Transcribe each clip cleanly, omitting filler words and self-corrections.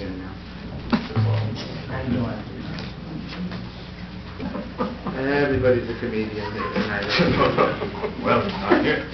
in now. Everybody's a comedian tonight. Well, not here.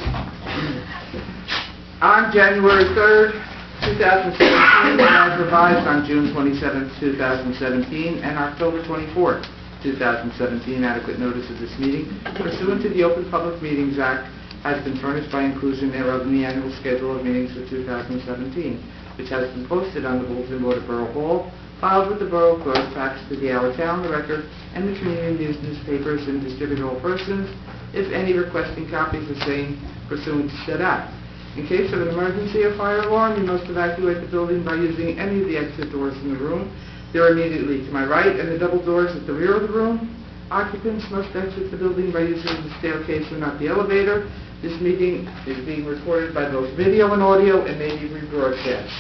On January 3rd, 2017, as revised on June 27th, 2017, and October 24th, 2017, adequate notice of this meeting pursuant to the Open Public Meetings Act has been furnished by inclusion thereof in the annual schedule of meetings for 2017, which has been posted on the bulletin board at Borough Hall, filed with the Borough Clerk, faxed to the Our Town, the Record, and the community news newspapers, and distributed to all persons, if any, requesting copies of same pursuant to said act. In case of an emergency or fire alarm, you must evacuate the building by using any of the exit doors in the room. They are immediately to my right, and the double doors at the rear of the room. Occupants must exit the building by using the staircase and not the elevator. This meeting is being recorded by both video and audio and may be rebroadcast.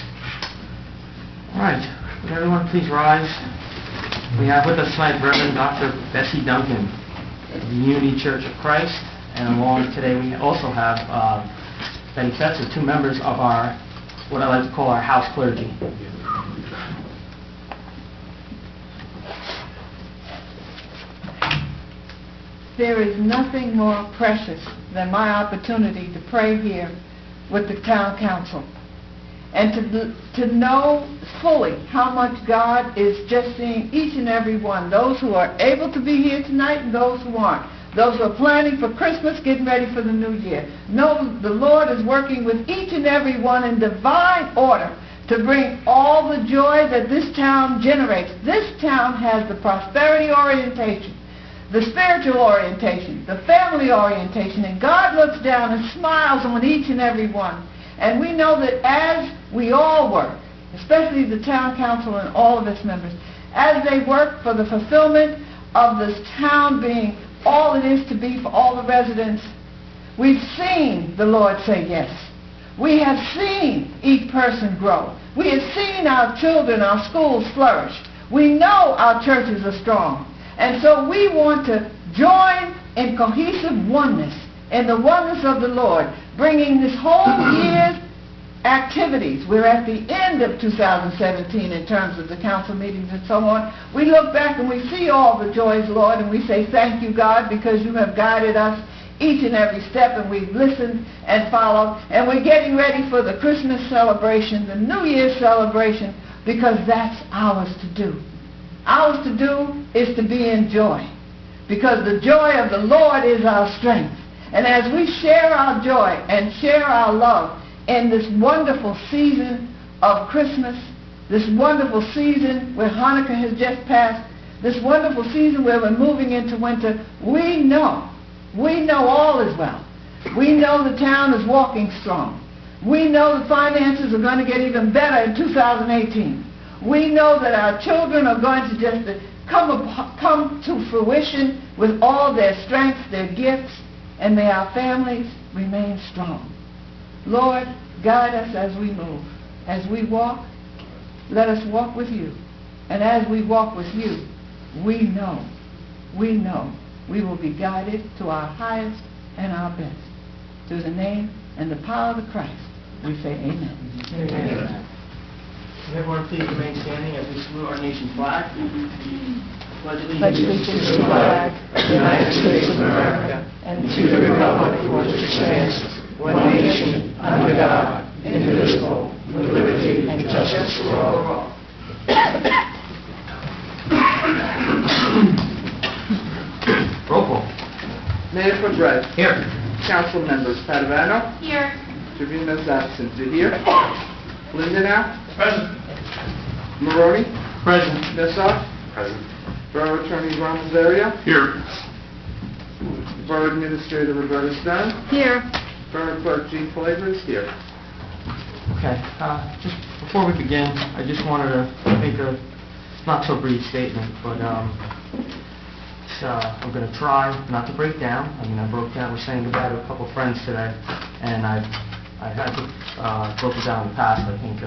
All right. Would everyone please rise? We have with us tonight Reverend Dr. Bessie Duncan of the Unity Church of Christ, and along today we also have Betty Fetzer, two members of our, what I like to call our house clergy. There is nothing more precious than my opportunity to pray here with the town council and to know fully how much God is just seeing each and every one, those who are able to be here tonight and those who aren't, those who are planning for Christmas, getting ready for the new year. Know the Lord is working with each and every one in divine order to bring all the joy that this town generates. This town has the prosperity orientation, the spiritual orientation, the family orientation, and God looks down and smiles on each and every one. And we know that as we all work, especially the town council and all of its members, as they work for the fulfillment of this town being all it is to be for all the residents, we've seen the Lord say yes. We have seen each person grow. We have seen our children, our schools flourish. We know our churches are strong. And so we want to join in cohesive oneness, in the oneness of the Lord, bringing this whole year's activities. We're at the end of 2017 in terms of the council meetings and so on. We look back and we see all the joys, Lord, and we say, thank you, God, because you have guided us each and every step, and we've listened and followed, and we're getting ready for the Christmas celebration, the New Year's celebration, because that's ours to do. Ours to do is to be in joy, because the joy of the Lord is our strength. And as we share our joy and share our love in this wonderful season of Christmas, this wonderful season where Hanukkah has just passed, this wonderful season where we're moving into winter, we know all is well. We know the town is walking strong. We know the finances are going to get even better in 2018. We know that our children are going to just come to fruition with all their strengths, their gifts, and may our families remain strong. Lord, guide us as we move. As we walk, let us walk with you. And as we walk with you, we know we will be guided to our highest and our best. Through the name and the power of the Christ, we say amen. Amen. Can everyone please remain standing as we salute our nation's flag? Pledge allegiance to the flag of the United States of America and to the republic for which it stands, one nation, under God, indivisible, with liberty and justice for all. Roll call. Mayor Fabret. Here. Council members Padovano. Here. Trevino's absent. Here. Lindenau. Present. Maroney. Present. Nessar. Present. Borough Attorney Ron Lazaria. Here. Borough Administrator Roberta Stone. Here. Borough Clerk Jean Flavors. Here. Okay. Just before we begin, I just wanted to make a not so brief statement, but I'm going to try not to break down. I mean, I broke down. We're saying goodbye to a couple of friends today, and I had broke it down in the past. I think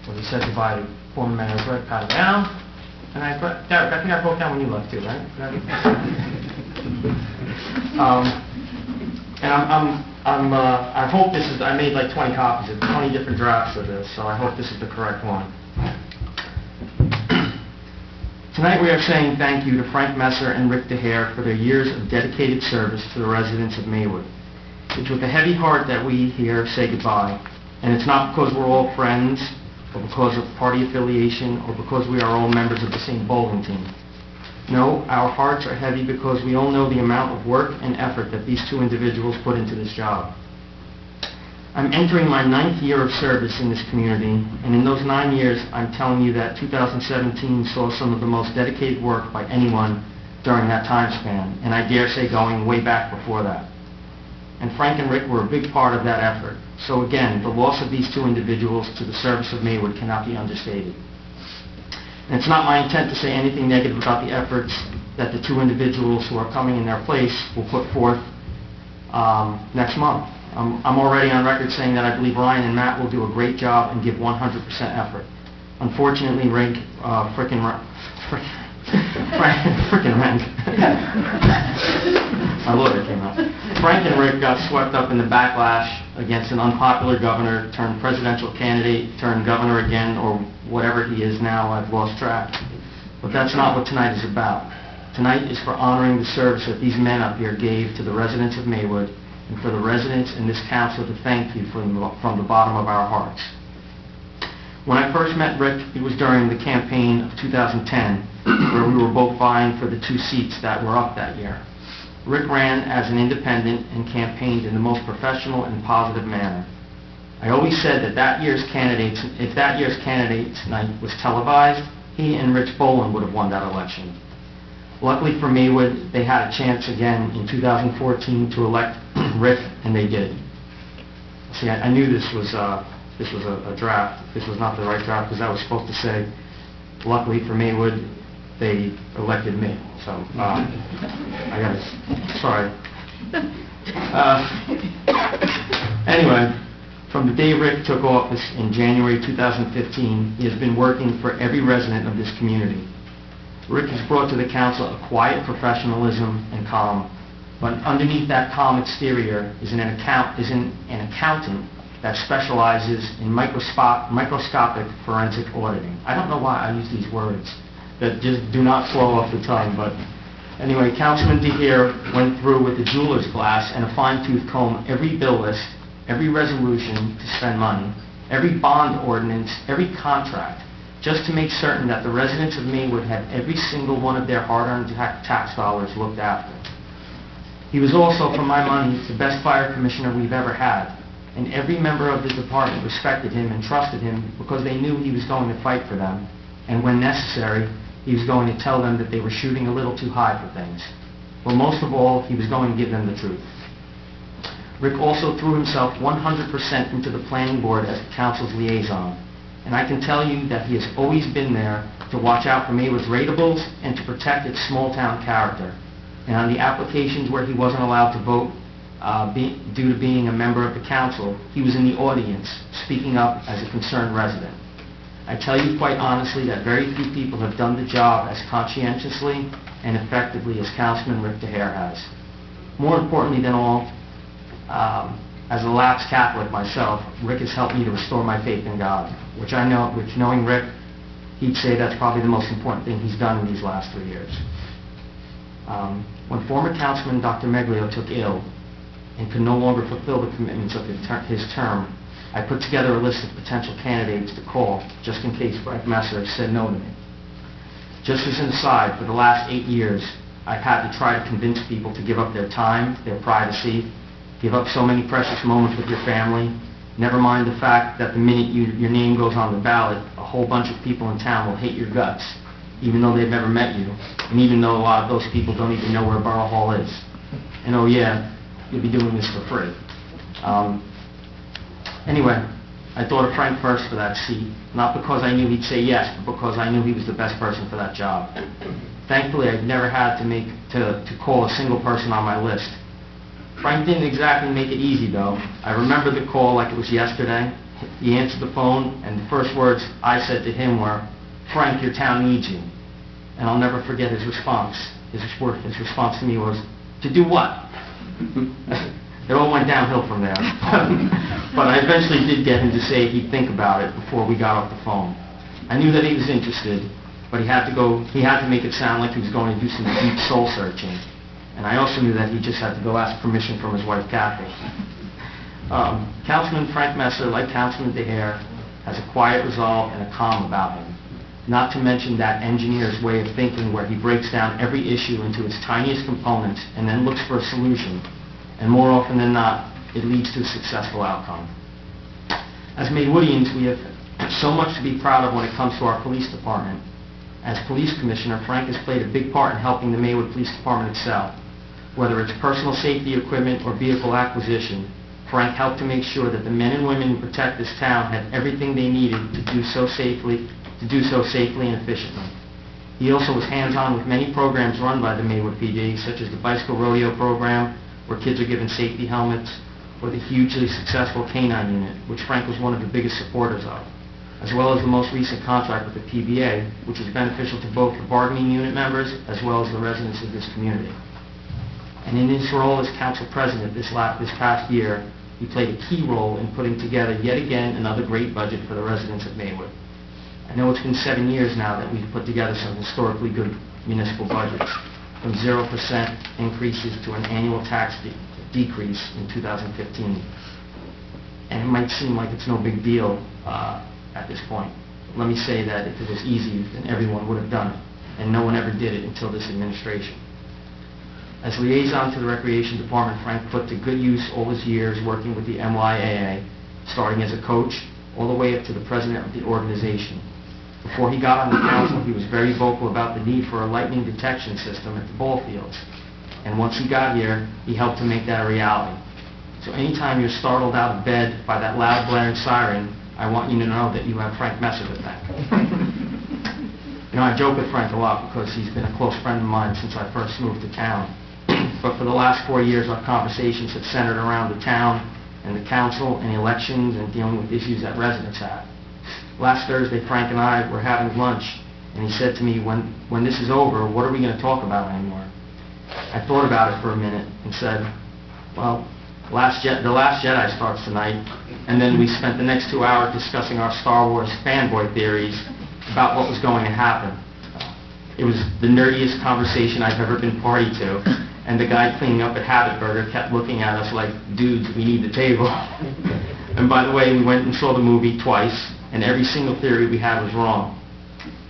when we said goodbye to former Mayor Brett Padovano, and Derek, I think I broke down when you left too, right? And I hope this is. I made like 20 copies of 20 different drafts of this, so I hope this is the correct one. Tonight we are saying thank you to Frank Messer and Rick DeHare for their years of dedicated service to the residents of Maywood. It's with a heavy heart that we here say goodbye, and it's not because we're all friends, or because of party affiliation, or because we are all members of the same bowling team. No, our hearts are heavy because we all know the amount of work and effort that these two individuals put into this job. I'm entering my 9th year of service in this community, and in those 9 years, I'm telling you that 2017 saw some of the most dedicated work by anyone during that time span, and I dare say going way back before that. And Frank and Rick were a big part of that effort. So again, the loss of these two individuals to the service of Maywood cannot be understated. And it's not my intent to say anything negative about the efforts that the two individuals who are coming in their place will put forth next month. I'm already on record saying that I believe Ryan and Matt will do a great job and give 100% effort. Unfortunately, Rick, frickin' Rank. My lawyer came out. Frank and Rick got swept up in the backlash against an unpopular governor turned presidential candidate turned governor again, or whatever he is now. I've lost track. But that's not what tonight is about. Tonight is for honoring the service that these men up here gave to the residents of Maywood, and for the residents in this council to thank you from the bottom of our hearts. When I first met Rick, it was during the campaign of 2010, where we were both vying for the 2 seats that were up that year. Rick ran as an independent and campaigned in the most professional and positive manner. I always said that if that year's candidates night was televised, he and Rich Boland would have won that election. Luckily for Maywood, they had a chance again in 2014 to elect Rick, and they did. See, I knew this was a draft. This was not the right draft, because I was supposed to say, luckily for Maywood, they elected me. So, I got it. Sorry. Anyway, from the day Rick took office in January 2015, he has been working for every resident of this community. Rick has brought to the council a quiet professionalism and calm, but underneath that calm exterior is an accountant that specializes in microscopic forensic auditing. I don't know why I use these words that just do not flow off the tongue, but anyway, Councilman DeHare went through with a jeweler's glass and a fine-tooth comb every bill list, every resolution to spend money, every bond ordinance, every contract, just to make certain that the residents of Maywood had every single one of their hard-earned tax dollars looked after. He was also, for my money, the best fire commissioner we've ever had, and every member of the department respected him and trusted him because they knew he was going to fight for them, and when necessary, he was going to tell them that they were shooting a little too high for things. But most of all, he was going to give them the truth. Rick also threw himself 100% into the planning board as the council's liaison, and I can tell you that he has always been there to watch out for Maywood's ratables and to protect its small-town character. And on the applications where he wasn't allowed to vote due to being a member of the council, he was in the audience, speaking up as a concerned resident. I tell you quite honestly that very few people have done the job as conscientiously and effectively as Councilman Rick DeHare has. More importantly than all, as a lapsed Catholic myself, Rick has helped me to restore my faith in God, which knowing Rick, he'd say that's probably the most important thing he's done in these last 3 years. When former Councilman Dr. Meglio took ill and could no longer fulfill the commitments of his term, I put together a list of potential candidates to call, just in case Frank Messer said no to me. Just as an aside, for the last 8 years, I've had to try to convince people to give up their time, their privacy, give up so many precious moments with your family. Never mind the fact that the minute your name goes on the ballot, a whole bunch of people in town will hate your guts, even though they've never met you, and even though a lot of those people don't even know where Borough Hall is. And oh yeah, you'll be doing this for free. Anyway, I thought of Frank first for that seat, not because I knew he'd say yes, but because I knew he was the best person for that job. Thankfully, I've never had to call a single person on my list. Frank didn't exactly make it easy, though. I remember the call like it was yesterday. He answered the phone, and the first words I said to him were, "Frank, your town needs you." And I'll never forget his response. His response to me was, "To do what?" It all went downhill from there. But I eventually did get him to say he'd think about it before we got off the phone. I knew that he was interested, but he had to make it sound like he was going to do some deep soul searching. And I also knew that he just had to go ask permission from his wife, Kathy. Councilman Frank Messer, like Councilman DeHare, has a quiet resolve and a calm about him. Not to mention that engineer's way of thinking where he breaks down every issue into its tiniest components and then looks for a solution. And more often than not, it leads to a successful outcome. As Maywoodians, we have so much to be proud of when it comes to our police department. As police commissioner, Frank has played a big part in helping the Maywood Police Department excel. Whether it's personal safety equipment or vehicle acquisition, Frank helped to make sure that the men and women who protect this town had everything they needed to do so safely and efficiently. He also was hands-on with many programs run by the Maywood PD, such as the bicycle rodeo program, where kids are given safety helmets, or the hugely successful K-9 unit, which Frank was one of the biggest supporters of, as well as the most recent contract with the PBA, which was beneficial to both the bargaining unit members as well as the residents of this community. And in his role as council president this past year, he played a key role in putting together yet again another great budget for the residents of Maywood. I know it's been 7 years now that we've put together some historically good municipal budgets, from 0% increases to an annual tax decrease in 2015. And it might seem like it's no big deal at this point. Let me say that if it was easy, then everyone would have done it, and no one ever did it until this administration. As liaison to the Recreation Department, Frank put to good use all his years working with the MYAA, starting as a coach all the way up to the president of the organization. Before he got on the council, he was very vocal about the need for a lightning detection system at the ball fields. And once he got here, he helped to make that a reality. So anytime you're startled out of bed by that loud blaring siren, I want you to know that you have Frank Messer to thank. You know, I joke with Frank a lot because he's been a close friend of mine since I first moved to town. But for the last 4 years, our conversations have centered around the town and the council and elections and dealing with issues that residents have. Last Thursday, Frank and I were having lunch, and he said to me, when this is over, what are we going to talk about anymore? I thought about it for a minute and said, well, The Last Jedi starts tonight, and then we spent the next 2 hours discussing our Star Wars fanboy theories about what was going to happen. It was the nerdiest conversation I've ever been party to, and the guy cleaning up at Habit Burger kept looking at us like, dudes, we need the table. And by the way, we went and saw the movie twice, and every single theory we had was wrong.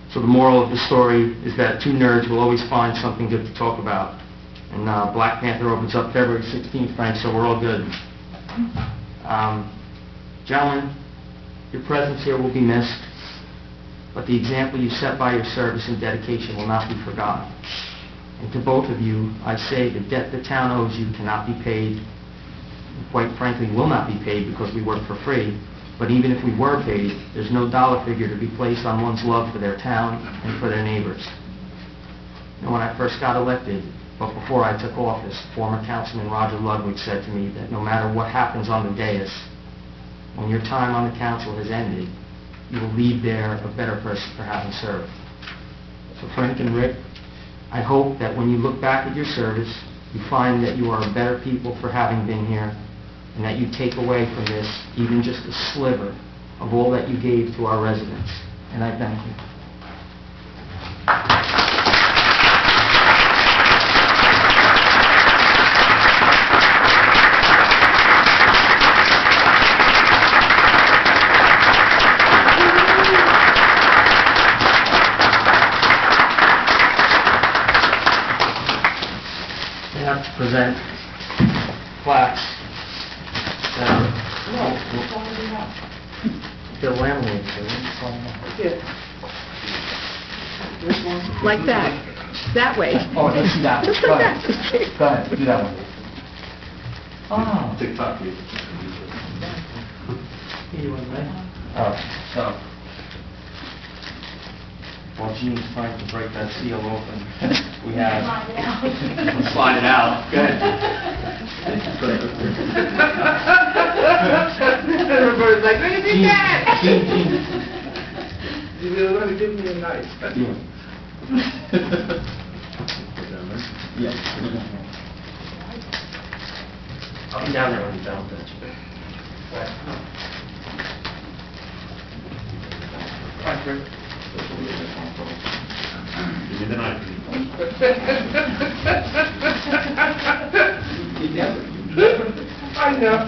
So the moral of the story is that two nerds will always find something good to talk about. And Black Panther opens up February 16th, Frank, so we're all good. Gentlemen, your presence here will be missed, but the example you set by your service and dedication will not be forgotten. And to both of you, I say the debt the town owes you cannot be paid, and quite frankly will not be paid because we work for free. But even if we were paid, there's no dollar figure to be placed on one's love for their town and for their neighbors. And when I first got elected, but before I took office, former Councilman Roger Ludwig said to me that no matter what happens on the dais, when your time on the council has ended, you will leave there a better person for having served. So Frank and Rick, I hope that when you look back at your service, you find that you are a better people for having been here, and that you take away from this even just a sliver of all that you gave to our residents. And I thank you. We have to present plaques. They're laminated. Like that. That way. Oh, let's do that. Just Go like ahead. that. Go ahead, do that one. Oh. TikTok. Here you want, right? Oh, so. While Gene's trying to break that seal open, we have... Slide it out. Go ahead. Everybody's like, what is that? Gene. You're going to give me a knife. Yeah. I'll be down there when you're done with it. Right, Rick. You're denied. I know.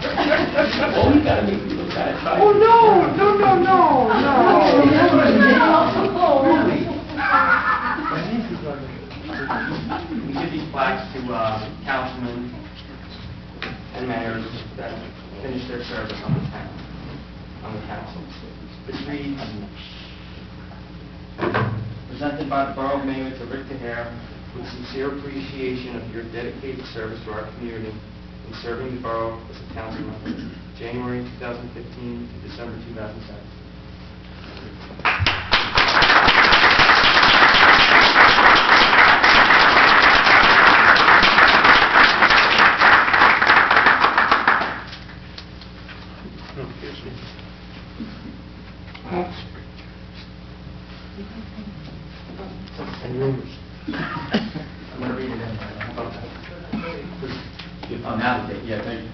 Oh, you gotta make me look satisfied. Oh, no, no, no, no, We give these plaques to councilmen and mayors that finish their service on the council. This reads, presented by the Borough of Maywood to Rick Tahir with sincere appreciation of your dedicated service to our community in serving the borough as a council member, January 2015 to December 2007. And rumors. I'm going to read it in. How about that? Oh, now, yeah, thank you.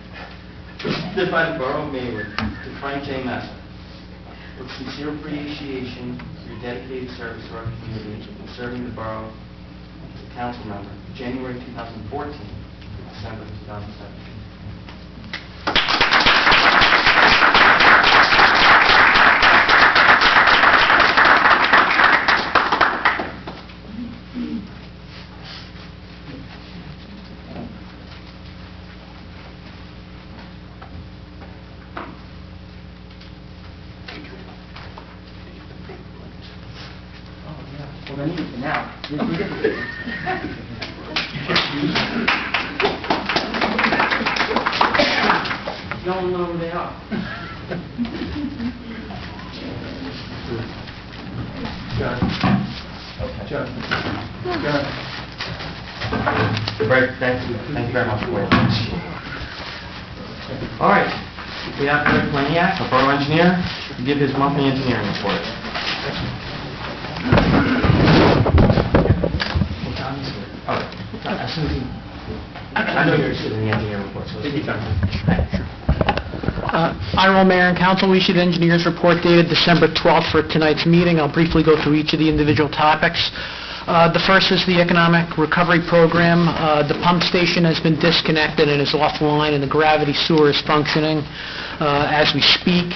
Presented by the Borough of Maywood to Frank J. Massa. With sincere appreciation for your dedicated service to our community in serving the borough as a council member, January 2014 to December 2017. Well, I need it now. You don't know who they are. Right, thank you. Thank you very much for waiting. All right. We have Rick Laniak, a borough engineer, to give his monthly engineering report. I know you're interested in the engineering report, so take your time. Honorable Mayor and Council, we issued engineers report dated December 12th for tonight's meeting. I'll briefly go through each of the individual topics. The first is the economic recovery program. The pump station has been disconnected and is offline, and the gravity sewer is functioning as we speak.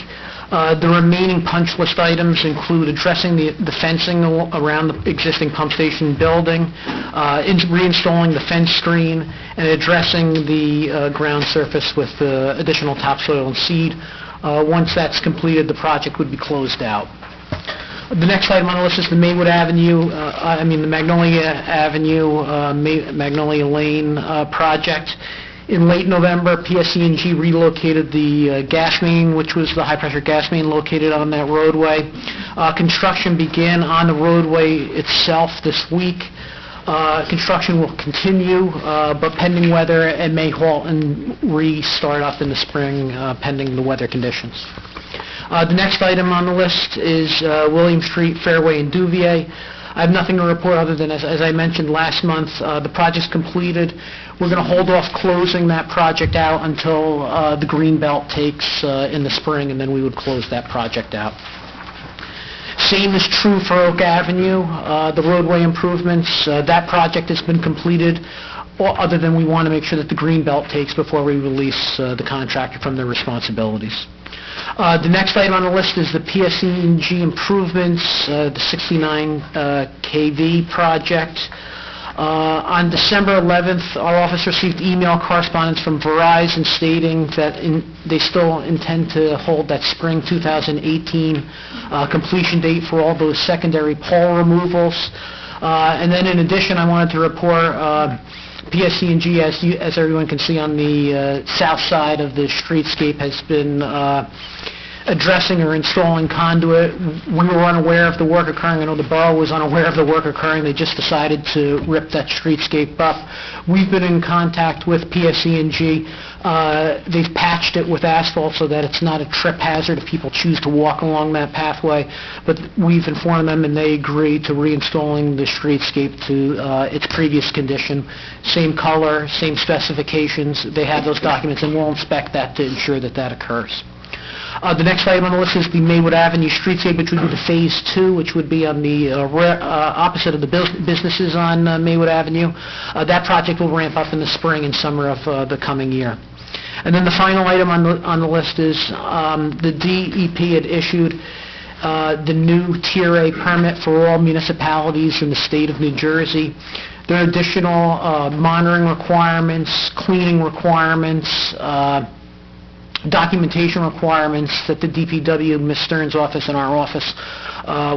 The remaining punch list items include addressing the fencing around the existing pump station building, reinstalling the fence screen, and addressing the ground surface with additional topsoil and seed. Once that's completed, the project would be closed out. The next item on the list is the Maywood Avenue, the Magnolia Avenue, Magnolia Lane project. In late November, PSE&G relocated the gas main, which was the high-pressure gas main located on that roadway. Construction began on the roadway itself this week. Construction will continue, but pending weather, it may halt and restart up in the spring, pending the weather conditions. The next item on the list is William Street, Fairway, and Duvier. I have nothing to report other than, as I mentioned last month, the project's completed. We're going to hold off closing that project out until the green belt takes in the spring, and then we would close that project out. Same is true for Oak Avenue, the roadway improvements. That project has been completed, other than we want to make sure that the green belt takes before we release the contractor from their responsibilities. The next item on the list is the PSE&G improvements, the 69 kV project. On December 11th, our office received email correspondence from Verizon stating that they still intend to hold that spring 2018 completion date for all those secondary pole removals. And then in addition, I wanted to report PSE&G, as everyone can see on the south side of the streetscape, has been addressing or installing conduit. We were unaware of the work occurring. I know the borough was unaware of the work occurring. They just decided to rip that streetscape up. We've been in contact with PSE&G. They've patched it with asphalt so that it's not a trip hazard if people choose to walk along that pathway. But we've informed them, and they agreed to reinstalling the streetscape to its previous condition. Same color, same specifications. They have those documents, and we'll inspect that to ensure that that occurs. The next item on the list is the Maywood Avenue streetscape, which would be the Phase 2, which would be on the opposite of the businesses on Maywood Avenue. That project will ramp up in the spring and summer of the coming year. And then the final item on the list is the DEP had issued the new Tier A permit for all municipalities in the state of New Jersey. There are additional monitoring requirements, cleaning requirements, documentation requirements that the DPW, Ms. Stern's office, and our office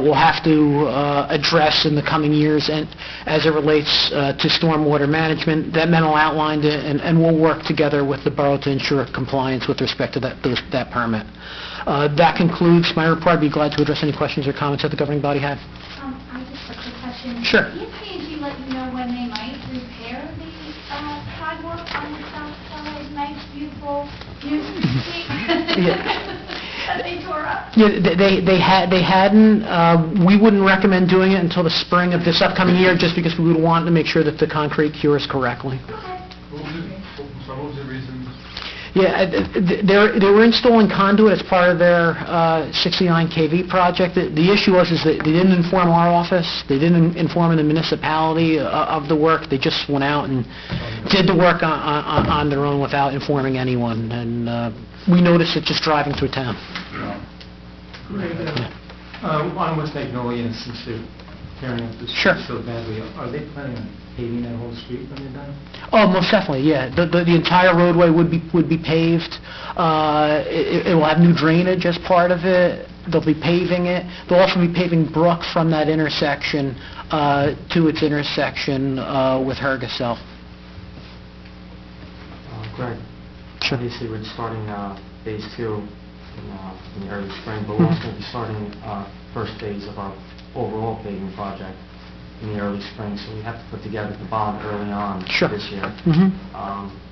will have to address in the coming years, and as it relates to stormwater management. That memo outlined it, and we'll work together with the borough to ensure compliance with respect to that permit. That concludes my report. I'd be glad to address any questions or comments that the governing body have. I just have a quick question. Sure. Did P&G let you know when they might repair the sidewalk on the south side, nice, beautiful, new street that they tore up? Yeah, they hadn't. We wouldn't recommend doing it until the spring of this upcoming year, just because we would want to make sure that the concrete cures correctly. Okay. What was the reason? Yeah, they were installing conduit as part of their 69 kV project. The issue was is that they didn't inform our office, they didn't inform the municipality of the work. They just went out and did the work on their own without informing anyone, and we noticed it just driving through town. On West Magnolia, since they're tearing up the Sure. street so badly, are they planning on paving that whole street when they're done? Oh, most definitely, yeah. The entire roadway would be paved. It will have new drainage as part of it. They'll be paving it. They'll also be paving Brook from that intersection to its intersection with Hergesell. Greg, Sure. obviously we're starting Phase 2 in the early spring, but we're also going to be starting first phase of our overall paving project in the early spring, so we have to put together the bond early on Sure. this year. Mm-hmm.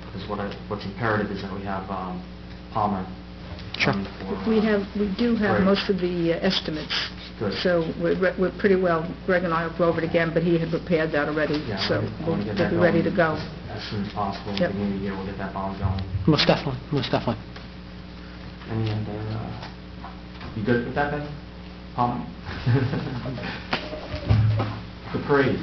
Because what's imperative is that we have Palmer. Sure. We do have Great. most of the estimates, Good. so we're pretty well, Greg and I will go over it again, but he had prepared that already, Yeah, so I we'll want to get be that ready to going go. as soon as possible. At Yep. the beginning of the year, we'll get that bond going. Most definitely, most definitely. Any other, you good with that, Ben? Palmer? The parade.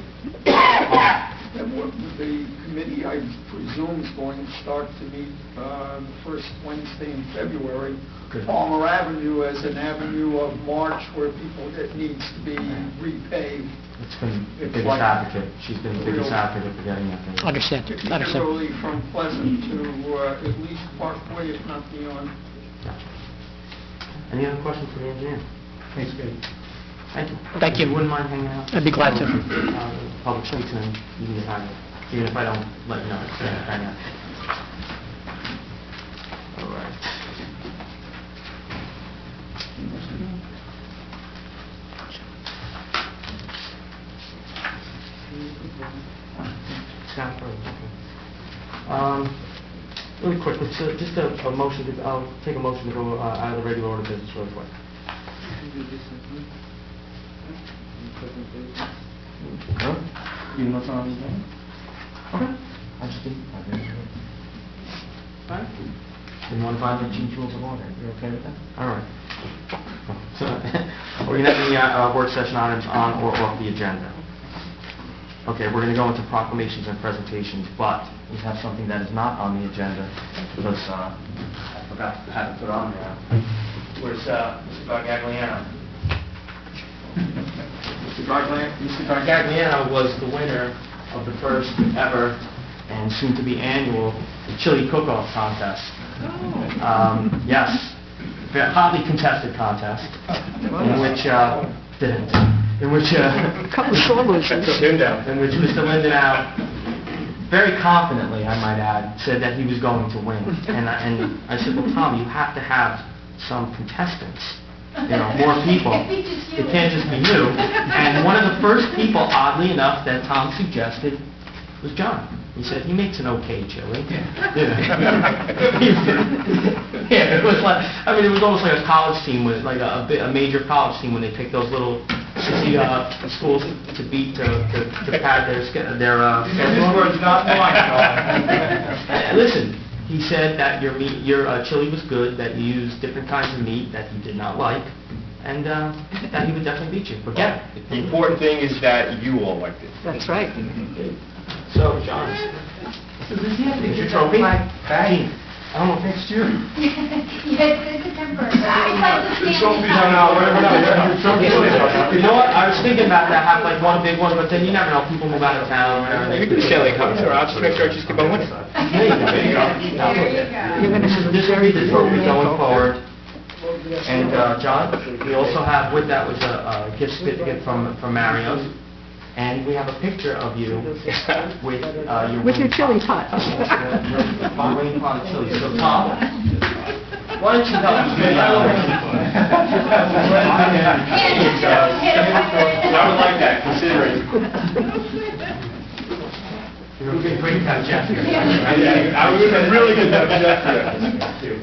And what the committee, I presume, is going to start to meet the first Wednesday in February. Good. Palmer Avenue as an avenue of march where it needs to be repaved. It's been the It's biggest like- advocate. She's been the biggest advocate for getting that thing. Understand. Particularly from Pleasant to at least Parkway, if not beyond. Gotcha. Any other questions for the engineer? Thanks, Greg. Thank you. Thank you. If you wouldn't mind hanging out? I'd be glad to. Public speaks and you can hang out. Even if I don't let you know, it's hang out. All right. Scott, really quickly, so just a motion to, I'll take a motion to go out of the regular order of business real quick. Huh? You know something on the agenda? Okay. I just didn't. All right. Didn't want to violate Gene's rules of order. You're okay with that? All right. So, we're going to have any work session items on or off the agenda. Okay, we're going to go into proclamations and presentations, but we have something that is not on the agenda because I forgot to have it put on there. Where's Mr. Gargagliano? Mr. Gargagliano was the winner of the first ever and soon-to-be annual chili cook-off contest. Yes, a hotly contested contest in which Couple of sore losers. in which Mr. Lindenau, very confidently, I might add, said that he was going to win. And I said, well, Tom, you have to have some contestants, more people. It can't just be you. And one of the first people, oddly enough, that Tom suggested was John. He said, he makes an okay chili. Yeah, it was like, it was almost like a college team, like a major college team when they pick those little sissy schools to beat to pad their schedule. Listen, He said that your chili was good, that you used different kinds of meat that he did not like, and that he would definitely beat you. But get it. The important thing is that you all liked it. That's right. So, John, is your trophy? Gene, I don't know if it's you. Yes, it's a temporary. It's like the trophy's standing. You know what? I was thinking about that, have like one big one, but then you never know, people move out of town or You everything. can say like, I'm sorry, I'll just make sure I just keep on winning. There you go. There you go. You're gonna have a This will be the trophy going very forward. And, John, we also have, with that was a gift certificate from Mario's. And we have a picture of you with your With your wing chili pot. pot. Your wing pot of chili. So, Tom, why don't you help me? I would like that, considering. It would be great to have Jeff here. I would have really good to have Jeff here.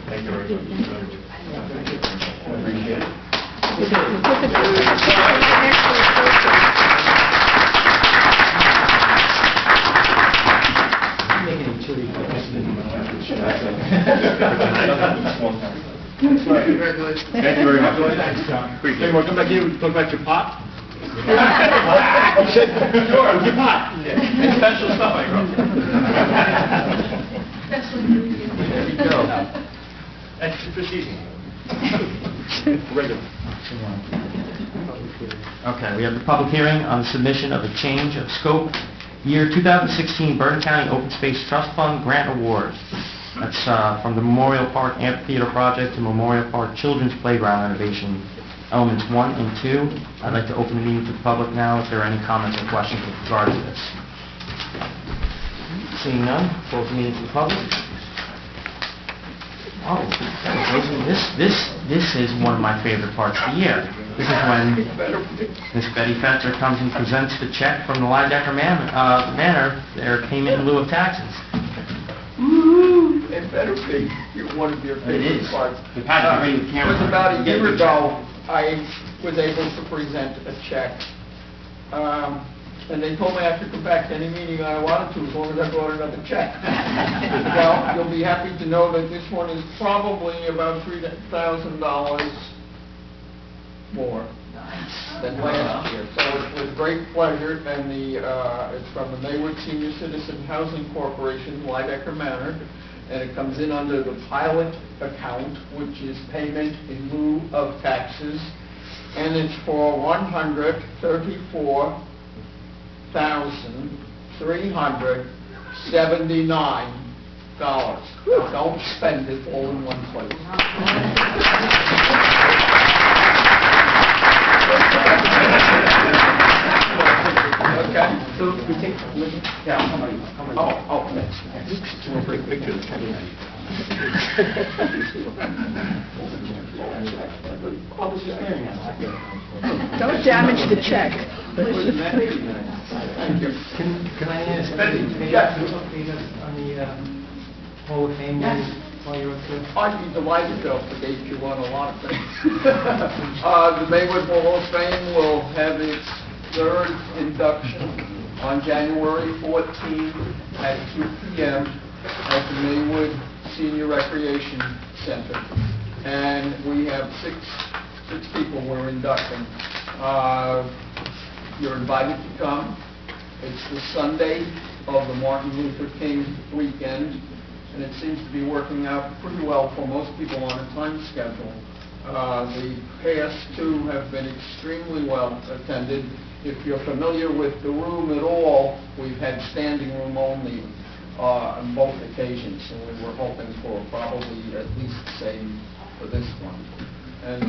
Thank you very much. Appreciate it. Making chili. Congratulations. Thank you very much. Thanks, John. Appreciate it. Want to come back here and talk about your pot? You said, sure, your pot. It's special stuff I grew There we go. That's the season. Regular. Okay, we have the public hearing on the submission of a change of scope, year 2016 Bergen County Open Space Trust Fund Grant Award. That's from the Memorial Park Amphitheater Project to Memorial Park Children's Playground renovation, elements 1 and 2. I'd like to open the meeting to the public now if there are any comments or questions with regard to this. Seeing none, close the meeting to the public. Oh, this is one of my favorite parts of the year. This is when Miss Betty Fetzer comes and presents the check from the Lidecker Manor, their payment in lieu of taxes. Woo-hoo! It better be one of your It favorite is. parts. The pageant bring the It camera. was about a year ago, I was able to present a check. And they told me I could come back to any meeting I wanted to, as long as I brought another check. Well, you'll be happy to know that this one is probably about $3,000 more than last year. So it's with great pleasure, and it's from the Maywood Senior Citizen Housing Corporation, Lidecker Manor, and it comes in under the pilot account, which is payment in lieu of taxes, and it's for $134,379. Don't spend it all in one place. Okay? So we take, yeah, how many? Oh, We'll take pictures. I was just staring at it. Don't damage the check. Thank you. Can I ask, Betty, can you yes. update us on the Hall of Fame while you're up there? I'd be delighted to update you on a lot of things. The Maywood Hall of Fame will have its third induction on January 14th at 2 p.m. at the Maywood Senior Recreation Center. And we have six people we're inducting. You're invited to come. It's the Sunday of the Martin Luther King weekend, and it seems to be working out pretty well for most people on a time schedule. The past two have been extremely well attended. If you're familiar with the room at all, we've had standing room only on both occasions, and we were hoping for probably at least the same for this one. And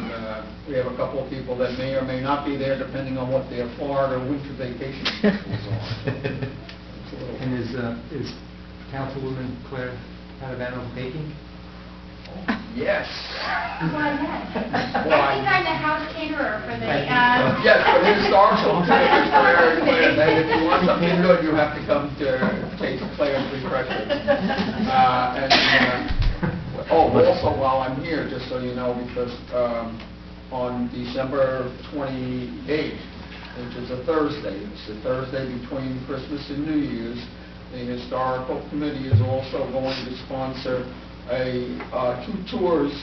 we have a couple of people that may or may not be there, depending on what their Florida winter vacation schedules are. It's a little- And is Councilwoman Claire Padavano baking? Yes. Why not? I Why? think I'm the house caterer for the, Yes, for the historical tours, Claire, that if you want something good, you have to come to taste Claire's refreshments. Also, while I'm here, just so you know, because on December 28th, which is a Thursday, it's the Thursday between Christmas and New Year's, The Historical Committee is also going to sponsor two tours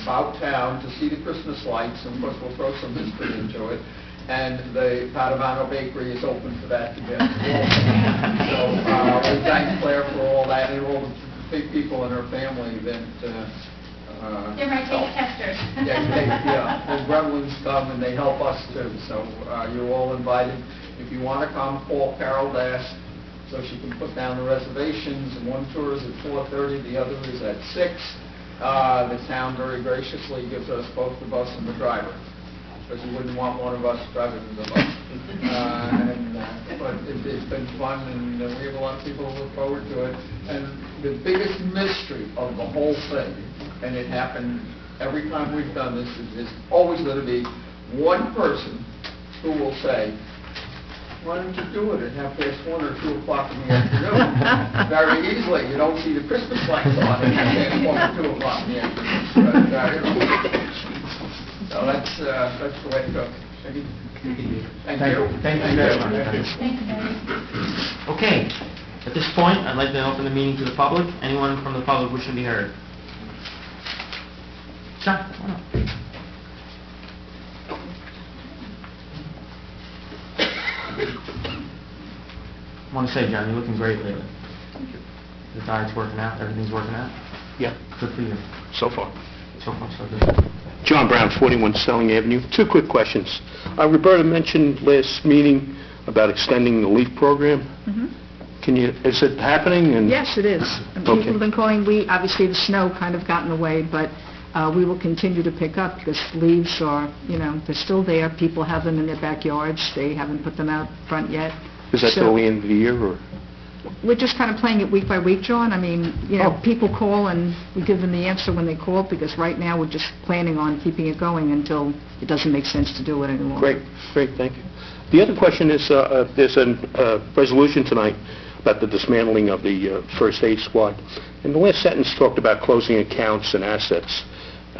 about town to see the Christmas lights, and of course we'll throw some history into it. And the Padavano Bakery is open for that to get involved. So we thank Claire for all that and all the big people in her family that They're my taste testers. the gremlins come and they help us too. So you're all invited. If you want to come, call Carol Dash so she can put down the reservations. And one tour is at 4:30, the other is at 6. The town very graciously gives us both the bus and the driver, because you wouldn't want one of us driving the bus. But it's been fun, and we have a lot of people who look forward to it. And the biggest mystery of the whole thing, and it happened every time we've done this, is always going to be one person who will say, "Why don't you do it at 1:30 or 2 o'clock in the afternoon?" Very easily. You don't see the Christmas lights on at 1:30 or 2 o'clock in the afternoon. So that's the way to go. Thank you. Thank you very much. Okay, at this point, I'd like to open the meeting to the public. Anyone from the public wishing to be heard? John, come on up. I want to say, John, you're looking great lately. The diet's working out, everything's working out. Yeah, Good for you. so far. So far, so good. John Brown, 41 Selling Avenue. 2 quick questions. Roberta mentioned last meeting about extending the LEAF program. Is it happening? And Yes, it is. And Okay. people have been calling. Obviously, the snow kind of got in the way, but we will continue to pick up because leaves are, they're still there. People have them in their backyards. They haven't put them out front yet. Is that So- till the end of the year, or? We're just kind of playing it week by week, John. I mean, people call and we give them the answer when they call, because right now we're just planning on keeping it going until it doesn't make sense to do it anymore. Great, thank you. The other question is, there's a resolution tonight about the dismantling of the first aid squad. And the last sentence talked about closing accounts and assets.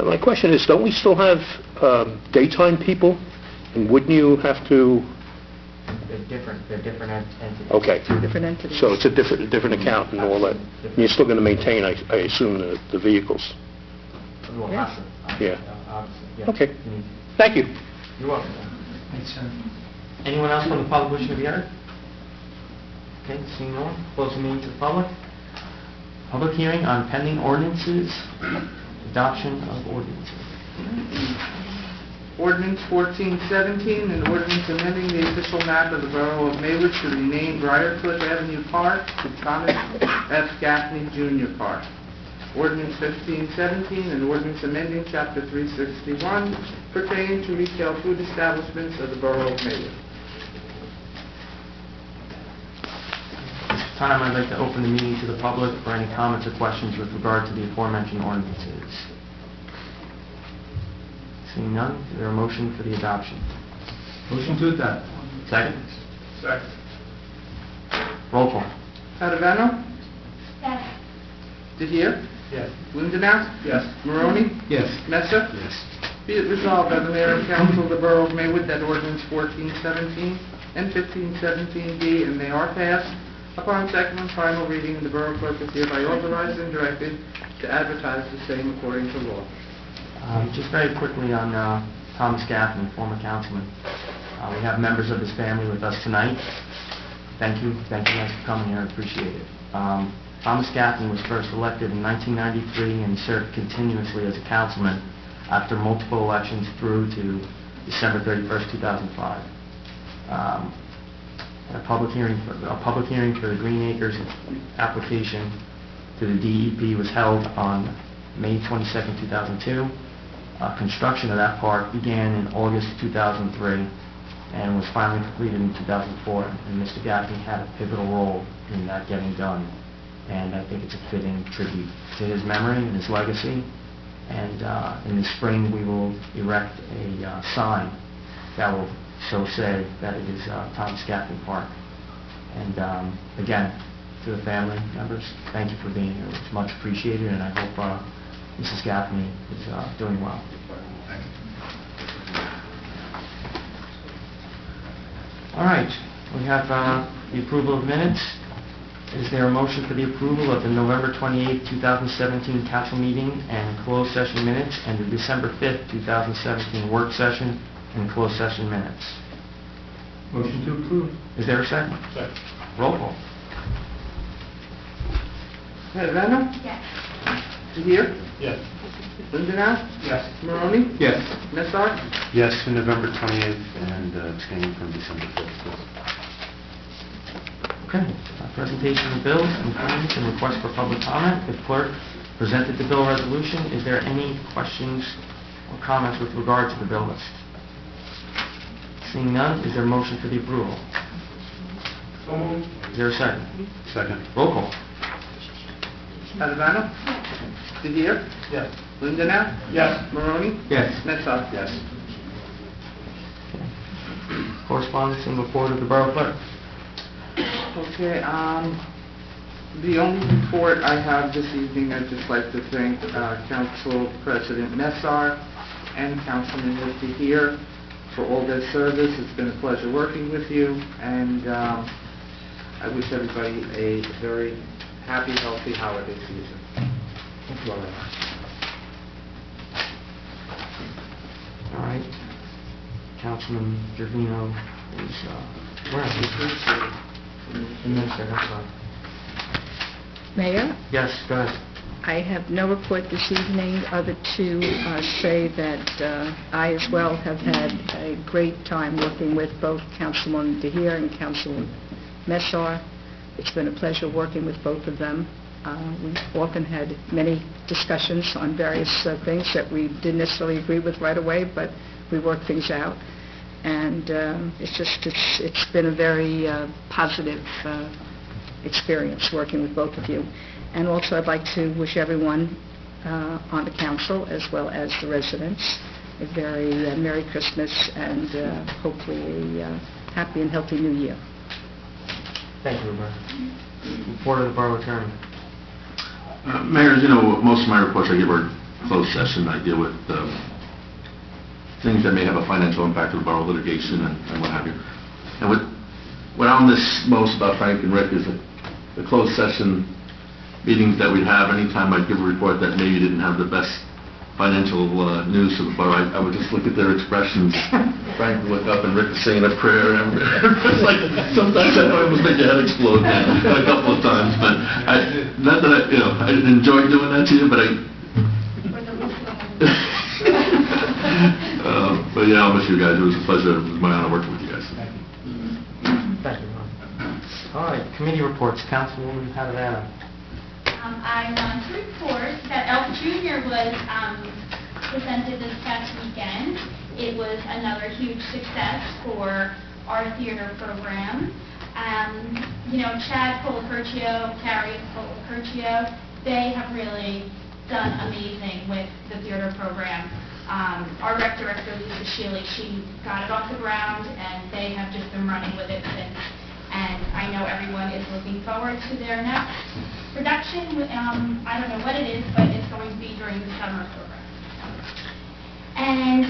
My question is, don't we still have daytime people? And wouldn't you have to... They're different entities. Okay. Different entities. So it's a different account and all that. And you're still going to maintain, I assume, the vehicles? Well, Yeah. Yeah. Obviously, yeah. Okay. Thank you. You're welcome. Anyone else from the public wishing to be heard? Okay, seeing no one, close the meeting to the public. Public hearing on pending ordinances, adoption of ordinances. Ordinance 1417, an ordinance amending the official map of the Borough of Maywood to rename Briarcliff Avenue Park to Thomas F. Gaffney Jr. Park. Ordinance 1517, an ordinance amending Chapter 361 pertaining to retail food establishments of the Borough of Maywood. At this time, I'd like to open the meeting to the public for any comments or questions with regard to the aforementioned ordinances. Seeing none, is there a motion for the adoption? Motion to adopt. Second? Second. Roll call. Padavano? Yes. DeHere? Yes. Lindenau? Yes. Maroney? Yes. Messa? Yes. Be it resolved by the Mayor and Council of the Borough of Maywood that ordinance 1417 and 1517B, and they are passed. Upon second and final reading, the Borough Clerk is hereby authorized and directed to advertise the same according to law. Just very quickly on Thomas Gaffney, former councilman. We have members of his family with us tonight. Thank you guys for coming here, I appreciate it. Thomas Gaffney was first elected in 1993 and served continuously as a councilman after multiple elections through to December 31st, 2005. A public hearing for the Green Acres application to the DEP was held on May 22nd, 2002. Construction of that park began in August 2003 and was finally completed in 2004. And Mr. Gaffney had a pivotal role in that getting done. And I think it's a fitting tribute to his memory and his legacy. And in the spring, we will erect a sign that will so say that it is Thomas Gaffney Park. And again, to the family members, thank you for being here. It's much appreciated, and I hope Mrs. Gaffney is doing well. All right, we have the approval of minutes. Is there a motion for the approval of the November 28, 2017 council meeting and closed session minutes and the December 5, 2017 work session and closed session minutes? Motion to approve. Is there a second? Second. Roll call. Padavano? Yes. Tahir? Yes. Lindenau? Yes. Maroni? Yes. Nessar? Yes, for November 28th and abstaining from December 5th. Okay. Presentation of bills and claims and request for public comment. The clerk presented the bill resolution. Is there any questions or comments with regard to the bill list? Seeing none, is there a motion for the approval? So moved. Is there a second? Second. Roll call. Padavano? Tahir? Yes. Lindenau? Yes. Maroni? Yes. Nessar? Yes. Correspondence and report of the borough clerk. Okay, the only report I have this evening, I'd just like to thank Council President Nessar and Councilman Tahir for all their service. It's been a pleasure working with you, and I wish everybody a very happy, healthy holiday season. Thank you all very much. All right. Councilman Gervino is, where is he? Administrator, I'm sorry. Mayor, Yes, go ahead. I have no report this evening other to say that I as well have had a great time working with both Councilman Tahir and Councilman Messar. It's been a pleasure working with both of them. We've often had many discussions on various things that we didn't necessarily agree with right away, but we worked things out. And it's been a very positive experience working with both of you. And also I'd like to wish everyone on the council as well as the residents a very Merry Christmas and hopefully a happy and healthy New Year. Thank you, Roberta. Report of the borough attorney. Mayor, as you know, most of my reports I give are closed session. I deal with things that may have a financial impact to the borough, litigation and what have you. And what I miss most about Frank and Rick is the closed session meetings that we'd have. Anytime I'd give a report that maybe didn't have the best financial news for the borough, I would just look at their expressions. Frank would look up and Rick was saying a prayer. And it's like sometimes I almost make your head explode a couple of times. But not that I enjoy doing that to you, but but yeah, I'll miss you guys. It was a pleasure. It was my honor working with you guys. Thank you, Ron. All right, committee reports. Councilwoman Padavano. I want to report that Elf Jr. was presented this past weekend. It was another huge success for our theater program. Chad Colapercio, Carrie Colapercio, they have really done amazing with the theater program. Our rec director, Lisa Shealy, she got it off the ground, and they have just been running with it since. And I know everyone is looking forward to their next production. I don't know what it is, but it's going to be during the summer program. And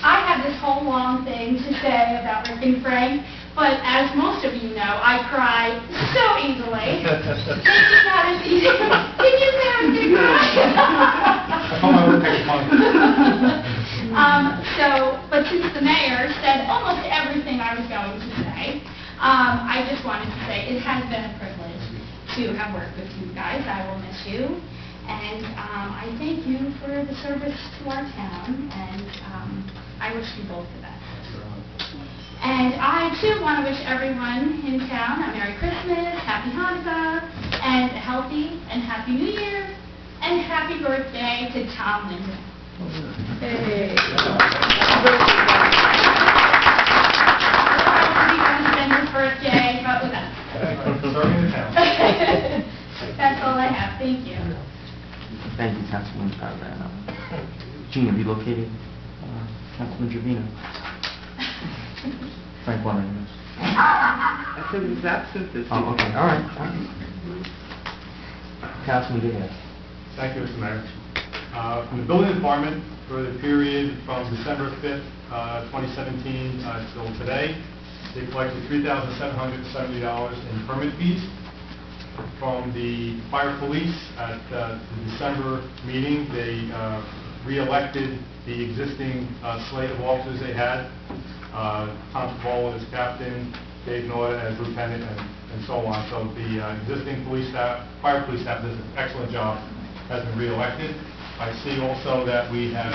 I have this whole long thing to say about Rick and Frank, but as most of you know, I cry so easily. It's not as easy. Did you say I was going to cry? But since the mayor said almost everything I was going to say, I just wanted to say it has been a privilege to have worked with you guys. I will miss you. And I thank you for the service to our town, and I wish you both the best. And I, too, want to wish everyone in town a Merry Christmas, Happy Hanukkah, and a healthy and Happy New Year, and Happy birthday to Tom Linden. Hey. Birthday, but with us. That's all I have. Thank you. Thank you, Councilwoman Padavano. Gina, be located. Councilman Gervino. Frank Warren. I said he's absent this Oh, okay. All right. Councilman Gideon. Thank you, Mr. Mayor. From the building department, for the period from December 5th, 2017 till today, they collected $3,770 in permit fees. from the fire police at the December meeting. They re-elected the existing slate of officers they had. Tom Capola as captain, Dave Norton as lieutenant, and so on. So the existing police staff, fire police staff does an excellent job, has been re-elected. I see also that we have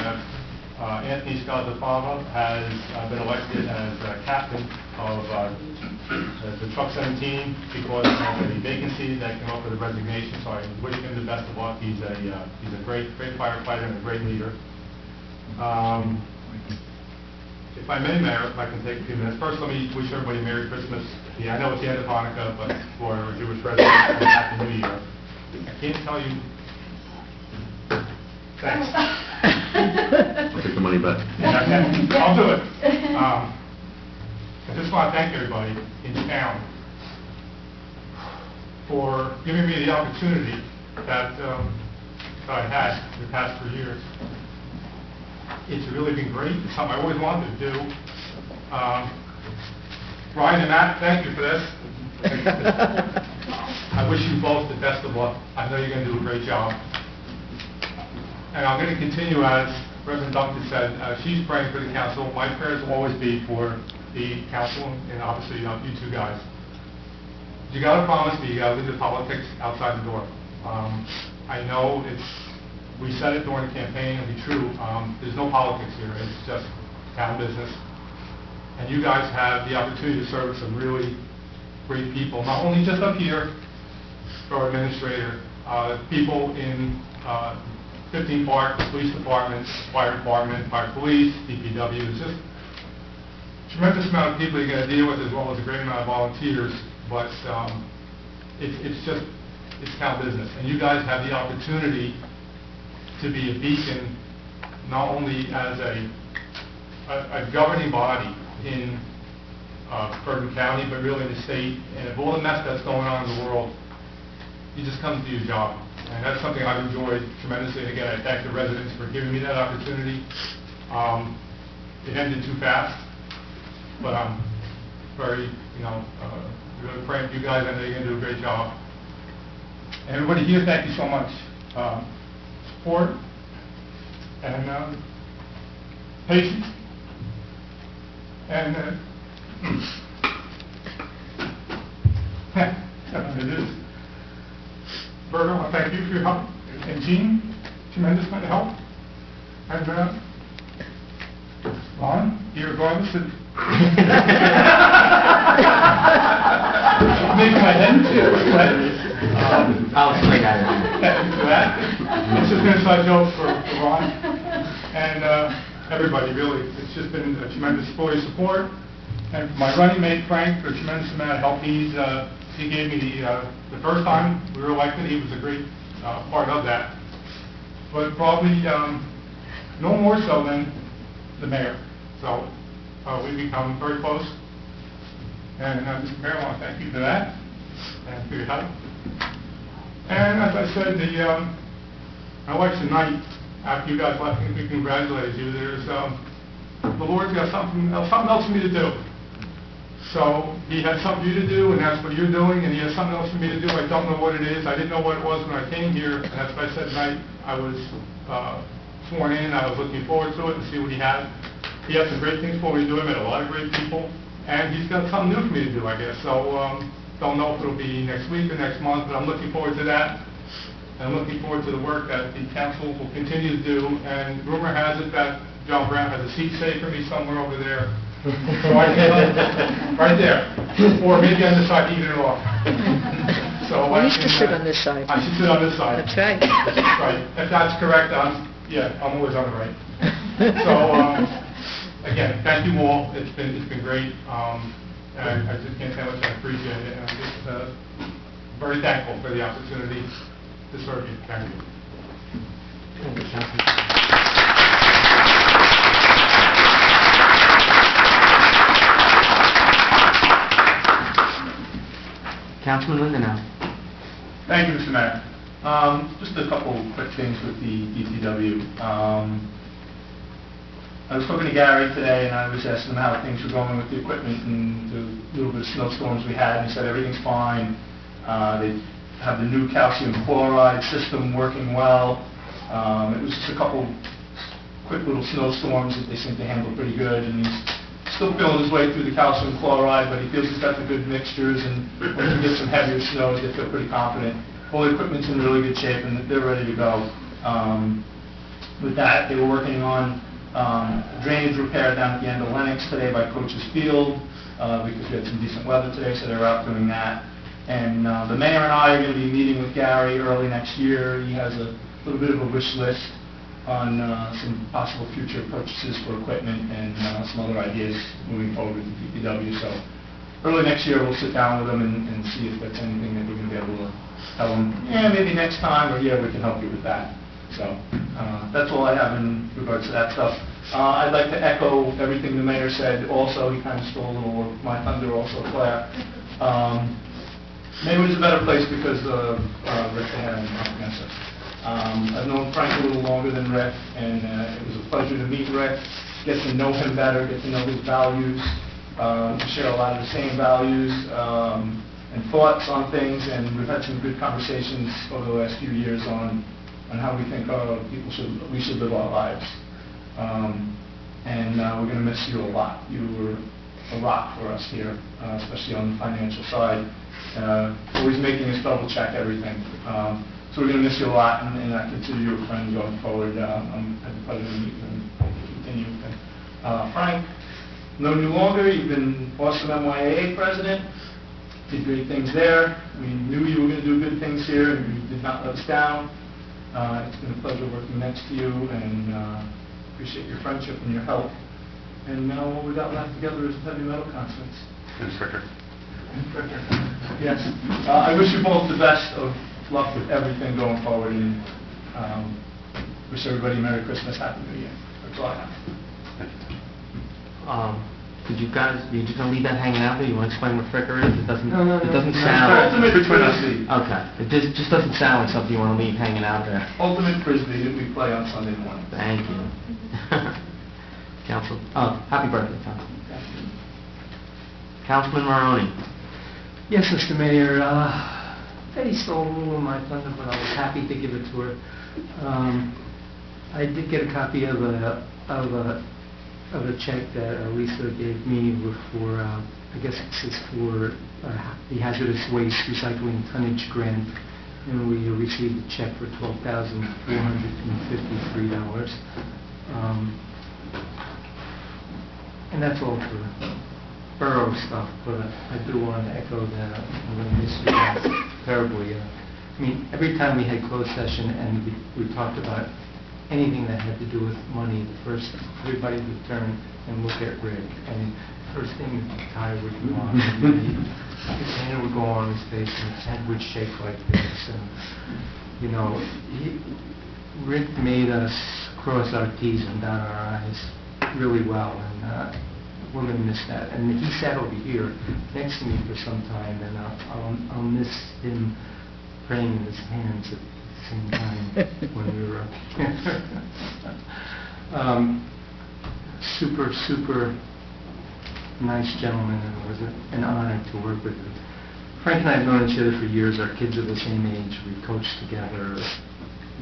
Anthony Scalzafava has been elected as captain of the Truck 17 because of the vacancy that came up with the resignation. So I wish him the best of luck. He's a great firefighter and a great leader. If I may, Mayor, if I can take a few minutes. First, let me wish everybody a Merry Christmas. Yeah, I know it's the end of Hanukkah, but for Jewish residents, a Happy New Year. I can't tell you. Thanks. I'll take the money back. Yeah, okay. I'll do it. I just want to thank everybody in town for giving me the opportunity that I had the past 3 years. It's really been great. It's something I always wanted to do. Ryan and Matt, thank you for this. I wish you both the best of luck. I know you're going to do a great job. And I'm going to continue, as President Duncan said, she's praying for the council. My prayers will always be for the council and obviously you two guys. You got to promise me you got to leave the politics outside the door. I know we said it during the campaign, it'll be true. There's no politics here. It's just town business. And you guys have the opportunity to serve some really great people, not only just up here, our administrator, people in 15 parks, police departments, fire department, fire police, DPW. It's just a tremendous amount of people you're going to deal with, as well as a great amount of volunteers. But it's town business. And you guys have the opportunity to be a beacon, not only as a governing body in Bergen County, but really in the state. And of all the mess that's going on in the world, you just come to do your job. And that's something I've enjoyed tremendously. And again, I thank the residents for giving me that opportunity. It ended too fast, but I'm very, really praying for you guys. I know you're going to do a great job. And everybody here, thank you so much. Support and patience and it is. Bert, I want to thank you for your help, and Gene, tremendous amount of help, and Ron, irregardless of making my head I'll explain that. thank you for that. It's just an inside joke for Ron and everybody, really. It's just been a tremendous fully support, and for my running mate Frank, for a tremendous amount of help. He gave me the first time we were elected. He was a great part of that, but probably no more so than the mayor. So we've become very close, and Mr. Mayor, I want to thank you for that and for your help. And as I said, the election night after you guys left, we congratulated you. There's the Lord's got something else for me to do. So he had something for you to do, and that's what you're doing, and he has something else for me to do. I don't know what it is. I didn't know what it was when I came here, and that's what I said tonight. I was sworn in. I was looking forward to it and see what he had. He has some great things for me to do. I met a lot of great people, and he's got something new for me to do, I guess. So don't know if it'll be next week or next month, but I'm looking forward to that. And I'm looking forward to the work that the council will continue to do. And rumor has it that John Brown has a seat saved for me somewhere over there. Right there. Or maybe on this side, even it off. So You used to sit on this side. I should sit on this side. That's right. Right. If that's correct, I'm always on the right. So, again, thank you all. It's been great. And I just can't say how much I appreciate it. And I'm just very thankful for the opportunity to serve you. Thank you. Thank you, Councilman. Councilman Lindenau. Thank you, Mr. Mayor. Just a couple quick things with the DPW. I was talking to Gary today, and I was asking him how things were going with the equipment and the little bit of snowstorms we had, and he said everything's fine. They have the new calcium chloride system working well. It was just a couple quick little snowstorms that they seem to handle pretty good, and he's still feeling his way through the calcium chloride, but he feels he's got the good mixtures, and when he gets some heavier snows, they feel pretty confident. All the equipment's in really good shape, and they're ready to go. With that, they were working on drainage repair down at the end of Lennox today by Coach's Field, because we had some decent weather today, so they were out doing that. And the mayor and I are going to be meeting with Gary early next year. He has a little bit of a wish list on some possible future purchases for equipment and some other ideas moving forward with the DPW. So early next year, we'll sit down with him and see if that's anything that we're going to be able to tell him, yeah, maybe next time, or yeah, we can help you with that. So that's all I have in regards to that stuff. I'd like to echo everything the mayor said also. He kind of stole a little of my thunder also, Claire. Maywood is a better place because of Rick Dehan and Mesa. I've known Frank a little longer than Rick, and it was a pleasure to meet Rick, get to know him better, get to know his values. We share a lot of the same values and thoughts on things, and we've had some good conversations over the last few years on how we think we should live our lives. And we're going to miss you a lot. You were a rock for us here, especially on the financial side. Always making us double check everything. So we're going to miss you a lot, and I consider you a friend going forward. I'm had the pleasure to meet you and continue. Frank, known you longer. You've been awesome MYAA president. Did great things there. We knew you were going to do good things here, and you did not let us down. It's been a pleasure working next to you, and appreciate your friendship and your help. And now what we got left together is heavy metal concerts. Inspector. Yes. I wish you both the best of luck with everything going forward, and wish everybody Merry Christmas, Happy New Year. That's all I have. Did you guys, are you just going to leave that hanging out there? You want to explain what Fricker is? It doesn't No. sound... Ultimate Frisbee. Okay. It just doesn't sound like something you want to leave hanging out there. Ultimate Frisbee that we play on Sunday morning. Thank you. Council, happy birthday, Tom. Councilman Maroney. Yes, Mr. Mayor, Betty stole a little of my thunder, but I was happy to give it to her. I did get a copy of a check that Lisa gave me for, I guess it's for the hazardous waste recycling tonnage grant, and we received a check for $12,453. And that's all for borough stuff, but I do want to echo that I'm going to miss you guys terribly. I mean, every time we had closed session and we talked about anything that had to do with money, everybody would turn and look at Rick, and first thing the tie would go on, his hand would go on his face, and his head would shake like this. And you know, Rick made us cross our T's and dot our I's really well, and we're going to miss that. And he sat over here next to me for some time, and I'll miss him praying in his hands at the same time when we were up here. Super nice gentleman, and it was an honor to work with him. Frank and I have known each other for years. Our kids are the same age. We coach together.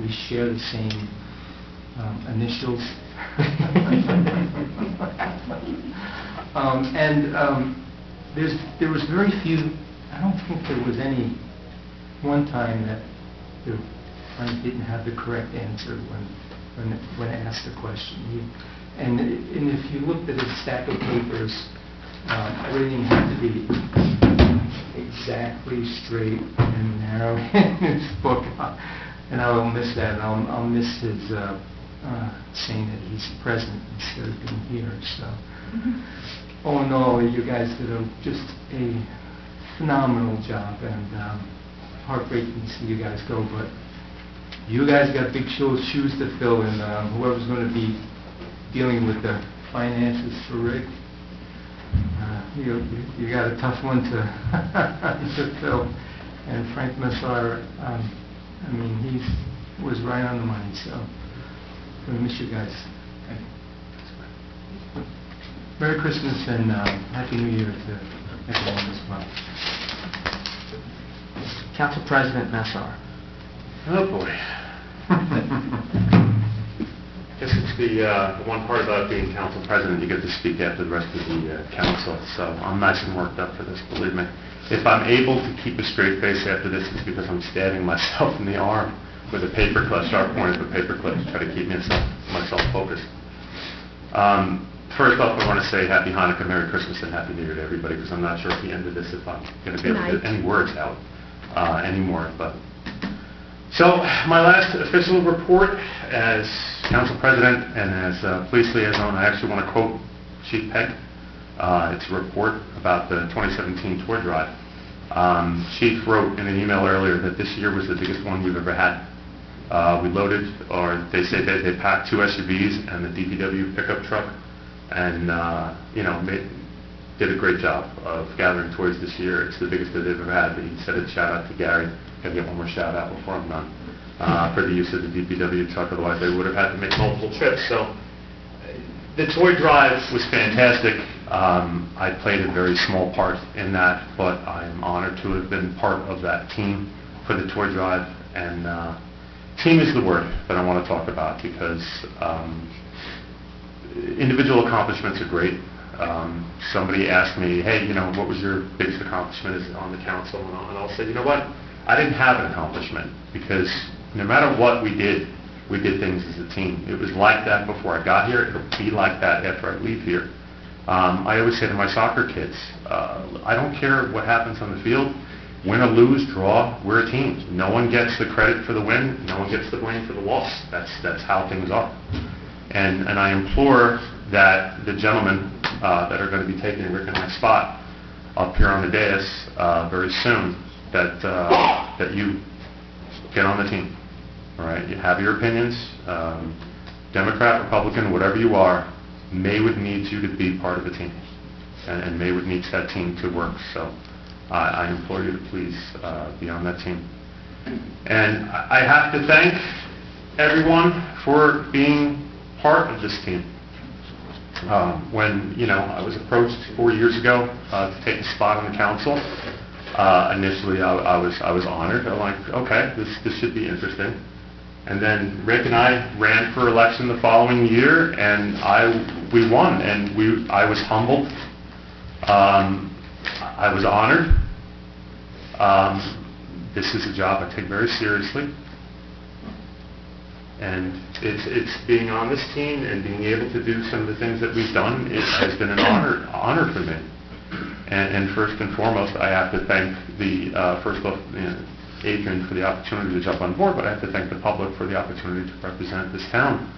We share the same initials. There was very few, I don't think there was any one time that Frank didn't have the correct answer when asked a question. And if you looked at his stack of papers, everything had to be exactly straight and narrow in his book. And I will miss that. I'll miss his saying that he's present instead of being here. So, all in all, you guys did just a phenomenal job, and heartbreaking to see you guys go. But you guys got big shoes to fill, and whoever's going to be dealing with the finances for Rick, you got a tough one to fill. And Frank Messar, I mean, he was right on the money, so I'm going to miss you guys. Merry Christmas and Happy New Year to everyone as well. Council President Messar. Oh, boy. Guess it's the one part about being council president, you get to speak after the rest of the council, so I'm nice and worked up for this, believe me. If I'm able to keep a straight face after this, it's because I'm stabbing myself in the arm with a paperclip, sharp point of a paperclip, to try to keep myself focused. First off, I want to say Happy Hanukkah, Merry Christmas, and Happy New Year to everybody, because I'm not sure at the end of this if I'm going to be able to get any words out anymore. But so, my last official report as council president and as police liaison, I actually want to quote Chief Pegg. It's a report about the 2017 tour drive. Chief wrote in an email earlier that this year was the biggest one we've ever had. We loaded, or they say they packed 2 SUVs and the DPW pickup truck, and did a great job of gathering toys this year. It's the biggest that they've ever had. But he said a shout out to Gary. Gotta get one more shout out before I'm done. For the use of the DPW truck, otherwise they would have had to make multiple trips. So the toy drive was fantastic. I played a very small part in that, but I'm honored to have been part of that team for the toy drive. And team is the word that I want to talk about, because individual accomplishments are great. Somebody asked me, hey, what was your biggest accomplishment on the council? And I'll say, you know what? I didn't have an accomplishment, because no matter what we did things as a team. It was like that before I got here. It'll be like that after I leave here. I always say to my soccer kids, I don't care what happens on the field. Win or lose, draw, we're a team. No one gets the credit for the win. No one gets the blame for the loss. That's how things are. And I implore that the gentlemen that are going to be taking Rick and my spot up here on the dais very soon, that you get on the team. All right, you have your opinions, Democrat, Republican, whatever you are. Maywood needs you to be part of the team, and Maywood needs that team to work. So I implore you to please be on that team. And I have to thank everyone for being part of this team. When I was approached 4 years ago to take a spot on the council, initially I was honored. I'm like, okay, this should be interesting. And then Rick and I ran for election the following year, and we won. And I was humbled. I was honored. This is a job I take very seriously. And it's being on this team and being able to do some of the things that we've done. It has been an honor for me. And first and foremost, I have to thank the Adrian for the opportunity to jump on board, but I have to thank the public for the opportunity to represent this town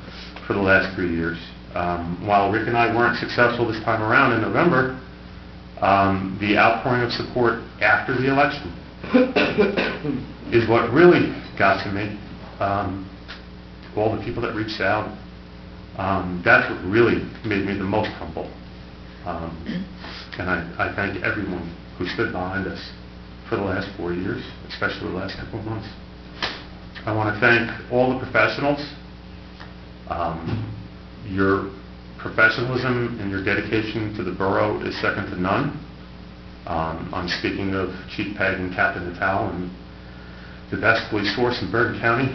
for the last 3 years. While Rick and I weren't successful this time around in November, the outpouring of support after the election is what really got to me. All the people that reached out, that's what really made me the most humble. And I thank everyone who stood behind us for the last 4 years, especially the last couple of months. I want to thank all the professionals. Your professionalism and your dedication to the borough is second to none. I'm speaking of Chief Pegg and Captain Natal, and the best police force in Bergen County.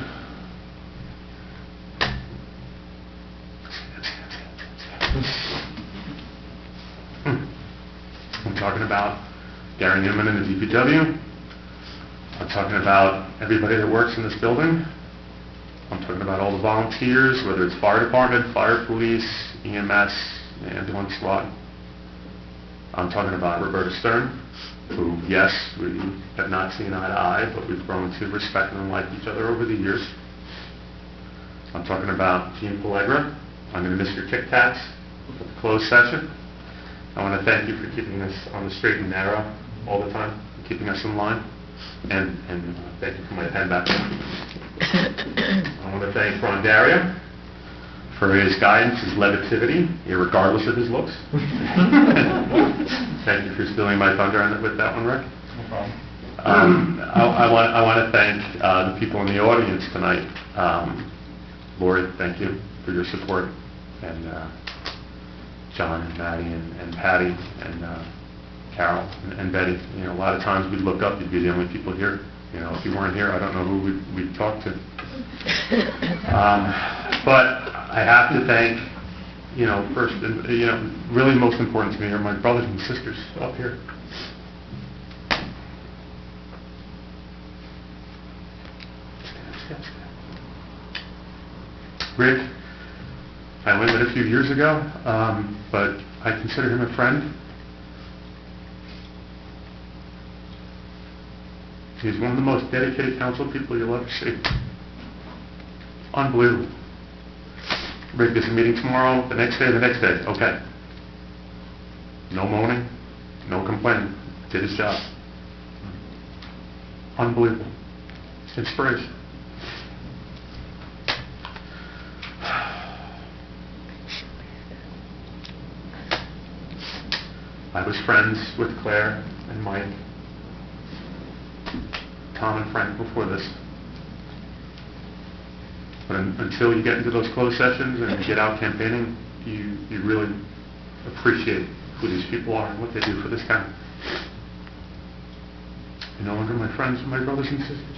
I'm talking about Gary Newman and the DPW. I'm talking about everybody that works in this building. I'm talking about all the volunteers, whether it's fire department, fire police, EMS, ambulance squad. I'm talking about Roberta Stern, who, yes, we have not seen eye to eye, but we've grown to respect and like each other over the years. I'm talking about Gene Pellegra. I'm going to miss your Tic Tacs at the closed session. I want to thank you for keeping us on the straight and narrow all the time, keeping us in line. And thank you for my pen back. I want to thank Ron Daria for his guidance, his levity, irregardless of his looks. Thank you for stealing my thunder with that one, Rick. No problem. I want to thank the people in the audience tonight. Lori, thank you for your support, and John and Maddie and Patty and Carol and Betty. A lot of times we'd look up, you'd be the only people here. If you weren't here, I don't know who we'd talk to. But I have to thank, first, really most important to me are my brothers and sisters up here. Rick, I only met a few years ago, but I consider him a friend. He's one of the most dedicated council people you'll ever see. Unbelievable. Rick, there's a meeting tomorrow, the next day. Okay. No moaning, no complaining. Did his job. Unbelievable. Inspiration. I was friends with Claire and Mike, Tom and Frank before this. But until you get into those closed sessions and you get out campaigning, you really appreciate who these people are and what they do for this town. You no longer my friends, my brothers and sisters.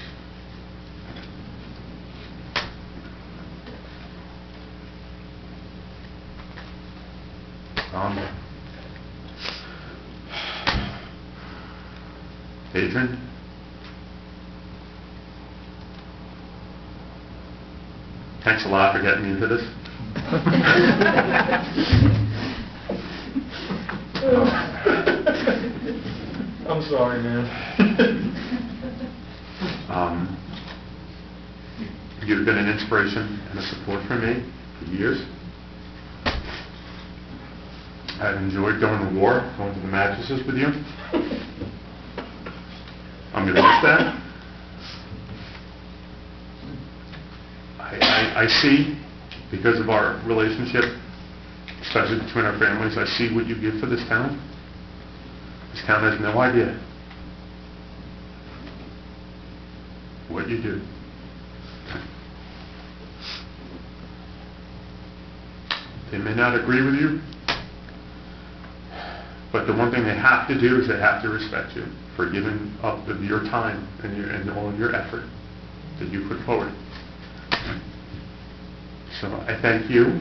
Adrian? Thanks a lot for getting me into this. I'm sorry, man. You've been an inspiration and a support for me for years. I've enjoyed going to war, going to the mattresses with you. I'm going to miss that. I see, because of our relationship, especially between our families, I see what you give for this town. This town has no idea what you do. They may not agree with you, but the one thing they have to do is they have to respect you for giving up of your time and all of your effort that you put forward. So I thank you.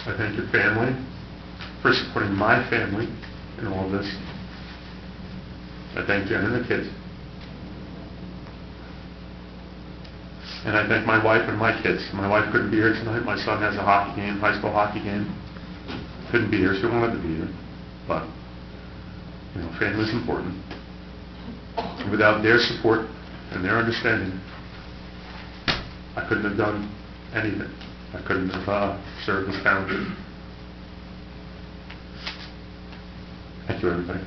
I thank your family for supporting my family in all of this. I thank Jen and the kids. And I thank my wife and my kids. My wife couldn't be here tonight. My son has a hockey game, high school hockey game. Couldn't be here. She wanted to be here. But, family's important. And without their support and their understanding, I couldn't have done anything. I couldn't have served this town. Thank you, everybody.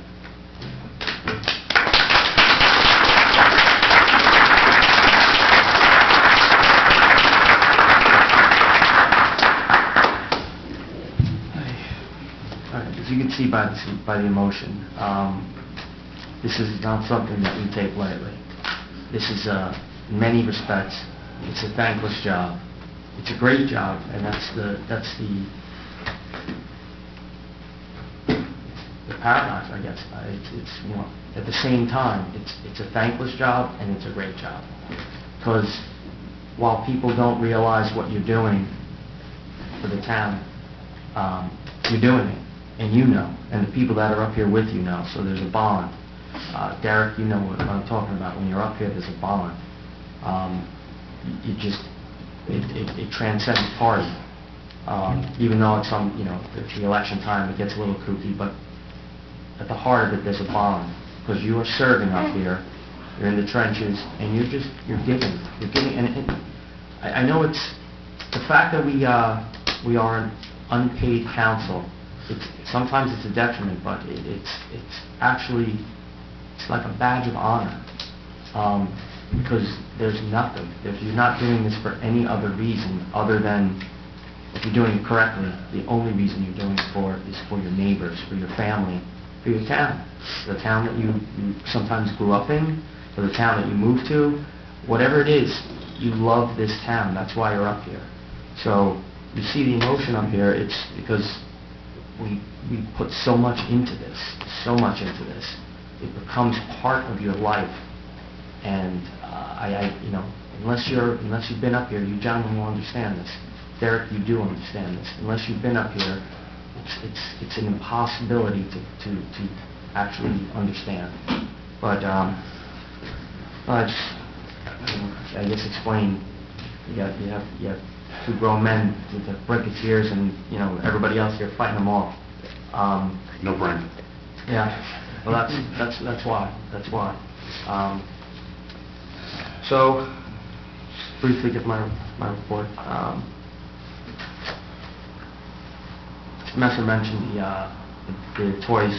As you can see by the emotion, this is not something that we take lightly. This is, in many respects, it's a thankless job. It's a great job, and that's the paradox, I guess. It's at the same time, it's a thankless job and it's a great job, because while people don't realize what you're doing for the town, you're doing it, and and the people that are up here with you know. So there's a bond. Derek, you know what I'm talking about. When you're up here, there's a bond. It transcends party. Even though it's the election time, it gets a little kooky, but at the heart of it, there's a bond, because you are serving up here, you're in the trenches, and you're giving, and I know it's the fact that we are an unpaid council. Sometimes it's a detriment, but it's actually like a badge of honor, because there's nothing. If you're not doing this for any other reason other than, if you're doing it correctly, the only reason you're doing it for is for your neighbors, for your family, for your town, the town that you sometimes grew up in, or the town that you moved to, whatever it is, you love this town. That's why you're up here. So you see the emotion up here. It's because we put so much into this, It becomes part of your life, And you know, unless you've been up here, you gentlemen will understand this. Derek, you do understand this. Unless you've been up here, it's an impossibility to actually understand. But I guess explain. You have two grown men with the brinkets ears, and you know everybody else here fighting them off. No brain. Yeah. Well, that's why. That's why. So, briefly give my report. Messer mentioned the toys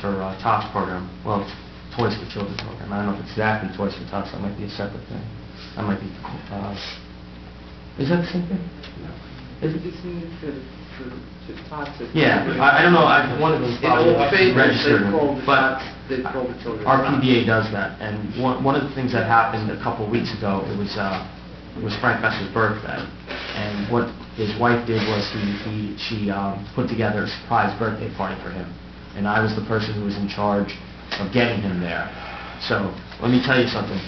for Tots program. Well, Toys for Children program. I don't know if it's exactly Toys for Tots. That might be a separate thing. That might be. Is that the same thing? Is it? It's needed for tots. Yeah, I don't know. One of them probably registered, but they call the children. our PBA does that. And one of the things that happened a couple of weeks ago, it was Frank Messer's birthday, and what his wife did was she put together a surprise birthday party for him, and I was the person who was in charge of getting him there. So let me tell you something.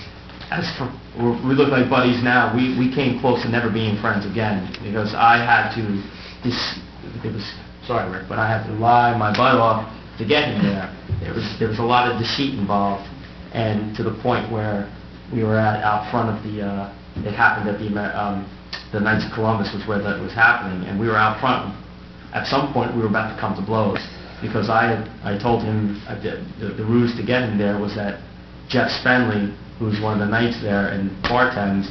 We look like buddies now. We came close to never being friends again because I had to. Sorry, Rick, but I had to lie my butt off to get him there. There was a lot of deceit involved, and to the point where we were out front of the. It happened at the Knights of Columbus was where that was happening, and we were out front. At some point, we were about to come to blows because I told him the ruse to get him there was that Jeff Spenley, who's one of the knights there and bartends,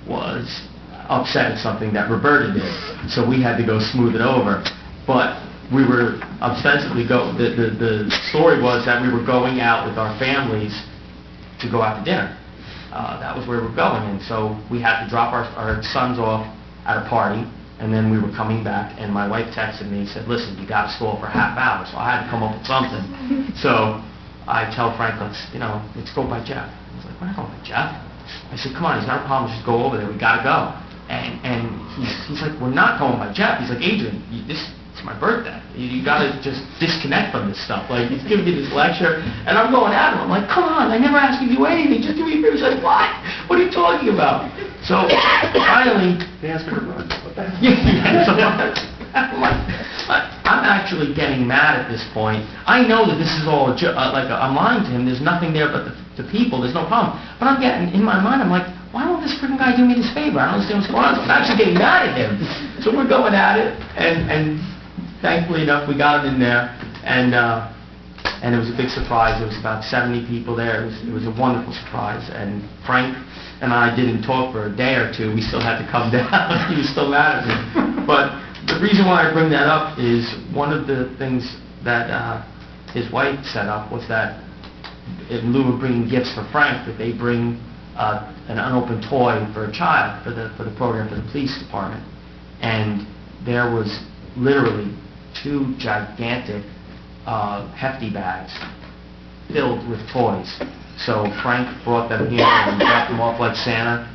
was upset at something that Roberta did. So we had to go smooth it over. But we were ostensibly the story was that we were going out with our families to go out to dinner. That was where we were going, and so we had to drop our sons off at a party, and then we were coming back, and my wife texted me and said, listen, you got to stall for a half hour, so I had to come up with something. So I tell Frank, let's go by Jeff. I was like, we're not going by Jeff. I said, come on, he's not a problem, just go over there, we got to go. And he's like, we're not going by Jeff. He's like, Adrian, it's my birthday. You got to just disconnect from this stuff. Like, he's giving me this lecture, and I'm going at him. I'm like, come on, I never asked you to do anything. Just do me a favor. He's like, what? What are you talking about? So, finally... They asked me to run. What the hell? I'm like, I'm actually getting mad at this point. I know that this is all I'm lying to him. There's nothing there but the people. There's no problem. But I'm getting, in my mind, I'm like, why won't this freaking guy do me this favor? I don't understand what's going on. So I'm actually getting mad at him. So we're going at it, and thankfully enough, we got him in there, and it was a big surprise. There was about 70 people there. It was a wonderful surprise, and Frank and I didn't talk for a day or two. We still had to come down. He was still mad at me. But the reason why I bring that up is one of the things that his wife set up was that in lieu of bringing gifts for Frank, that they bring an unopened toy for a child for the program for the police department, and there was literally 2 gigantic hefty bags filled with toys. So Frank brought them here and dropped them off like Santa,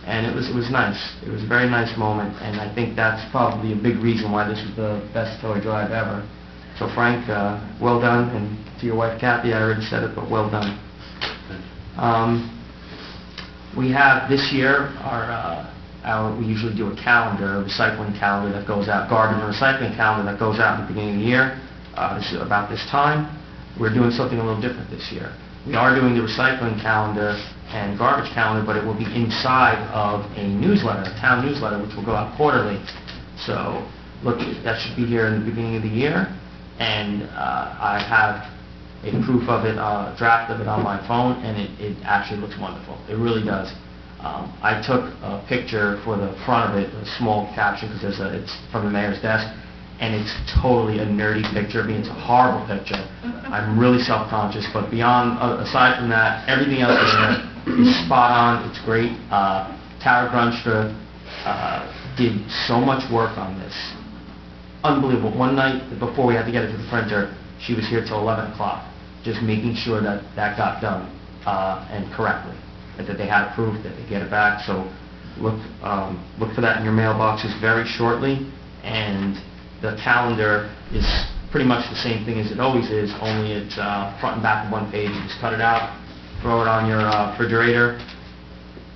and it was nice. It was a very nice moment, and I think that's probably a big reason why this was the best toy drive ever. So Frank, well done, and to your wife Kathy, I already said it, but well done. We have this year we usually do a calendar, a recycling calendar that goes out, garbage and recycling calendar that goes out at the beginning of the year. This is about this time. We're doing something a little different this year. We are doing the recycling calendar and garbage calendar, but it will be inside of a newsletter, a town newsletter, which will go out quarterly. So, look, that should be here in the beginning of the year, and I have a proof of it, a draft of it on my phone, and it actually looks wonderful. It really does. I took a picture for the front of it, a small caption, because it's from the mayor's desk, and it's totally a nerdy picture. I mean, it's a horrible picture. I'm really self-conscious, but aside from that, everything else in there is spot on. It's great. Tara Grunstra did so much work on this. Unbelievable. One night before we had to get it to the printer, she was here till 11 o'clock, just making sure that got done and correctly, that they had approved, that they get it back. So look for that in your mailboxes very shortly. And the calendar is pretty much the same thing as it always is, only it's front and back of one page. You just cut it out, throw it on your refrigerator.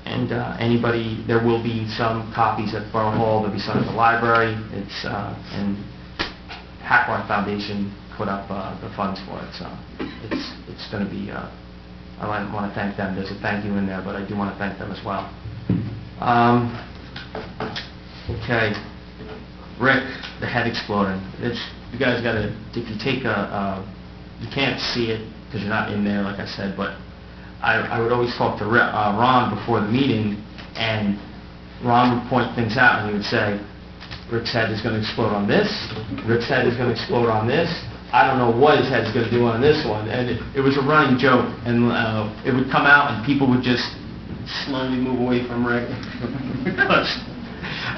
And anybody, there will be some copies at Borough Hall, there'll be some at the library. It's, and Hackworth Foundation put up the funds for it, so it's going to be, I want to thank them. There's a thank you in there, but I do want to thank them as well. Okay, Rick, the head exploding. You guys got to, if you take you can't see it because you're not in there, like I said, but I would always talk to Ron before the meeting, and Ron would point things out, and he would say, Rick's head is going to explode on this, Rick's head is going to explode on this, I don't know what his head's going to do on this one, and it was a running joke, and it would come out, and people would just slowly move away from Rick, because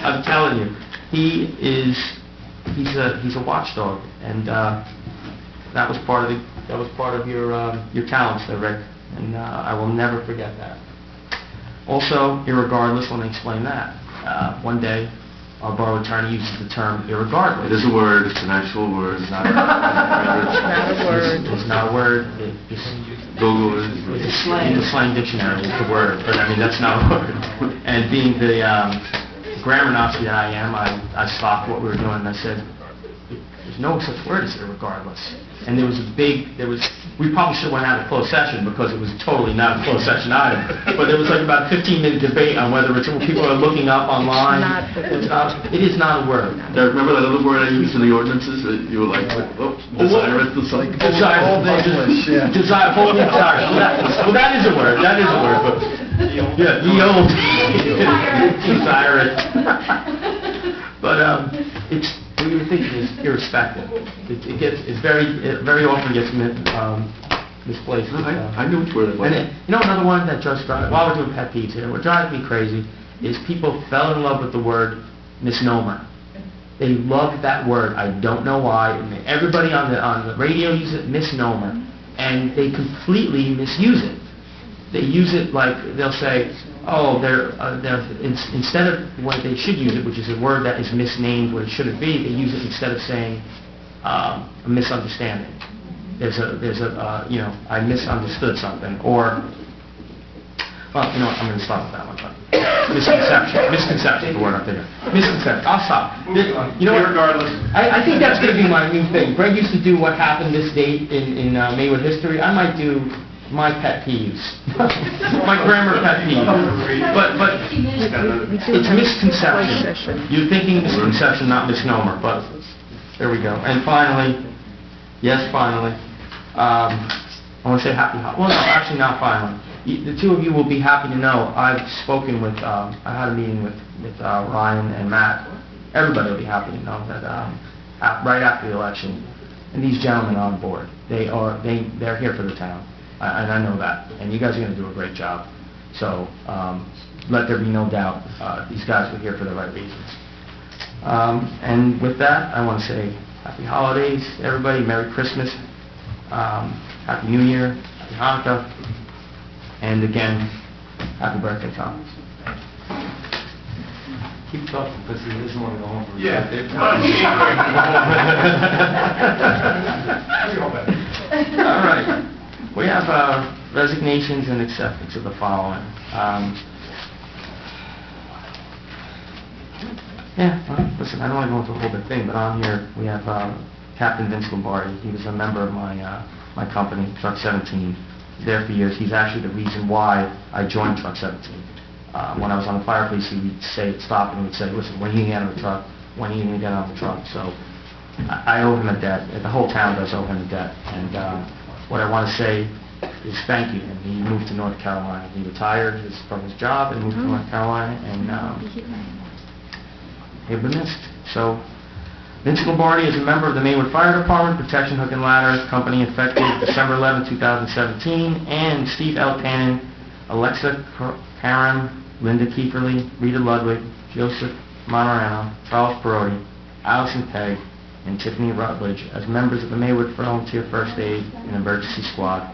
I'm telling you, he's a watchdog, and that was part of your talents there, Rick. And I will never forget that. Also, irregardless, let me explain that. One day, our borough attorney uses the term irregardless. It is a word, it's an actual word. It's not a word. It's not a word. Google it. It's a slang dictionary, it's a word, but I mean, that's not a word. And being the grammar Nazi that I am, I stopped what we were doing and I said, there's no such word as irregardless. And we probably should have went out of closed session because it was totally not a closed session item. But there was like about a 15-minute debate on whether it's what people are looking up online. It is not a word. Now, remember that other word I used in the ordinances that you were like, desirous, it's like... Desirous. Well, that is a word. That is a word. But, yeah, the old... Desirous. But it's... What you were thinking is irrespective. It very often gets misplaced. I knew which word it was. And another one that just while we're doing pet peeves here, what drives me crazy is people fell in love with the word misnomer. They love that word. I don't know why. And everybody on the radio uses it, misnomer, and they completely misuse it. They use it like they'll say, oh, instead of what they should use it, which is a word that is misnamed what it shouldn't be, they use it instead of saying a misunderstanding. I misunderstood something, or, well, you know what, I'm going to stop with that one. Misconception is the word I'm thinking. Misconception. I'll stop. You know what? Irregardless. I think that's going to be my new thing. Greg used to do what happened this date in Maywood history. I might do my pet peeves. My grammar pet peeve. But it's misconception. You're thinking misconception, not misnomer, but there we go. And finally, I want to say happy holidays. Well, no, actually not finally. The two of you will be happy to know I've spoken with, I had a meeting with Ryan and Matt. Everybody will be happy to know that right after the election, and these gentlemen are on board. They're here for the town. And I know that, and you guys are going to do a great job. So let there be no doubt, these guys were here for the right reasons. And with that, I want to say happy holidays, everybody. Merry Christmas, Happy New Year, Happy Hanukkah, and again, happy birthday, Tom. Keep talking because he doesn't want to go home for his Yeah. birthday. All right. We have resignations and acceptance of the following. Listen, I don't want to go into a whole big thing, but on here we have Captain Vince Lombardi. He was a member of my company, Truck 17. He's there for years. He's actually the reason why I joined Truck 17. When I was on the fire police, he would stop and he would say, listen, when are you going to get out of the truck? When are you going to get out of the truck? So I owe him a debt. The whole town does owe him a debt. And what I want to say is thank you. And he moved to North Carolina. He retired from his job and moved to North Carolina, and he'll be missed. So, Vince Lombardi is a member of the Maywood Fire Department, Protection Hook and Ladder Company, effective December 11, 2017, and Steve L. Cannon, Alexa Karam, Linda Kieferly, Rita Ludwig, Joseph Monorano, Charles Perotti, Allison Pegg, and Tiffany Rutledge as members of the Maywood Volunteer First Aid and Emergency Squad,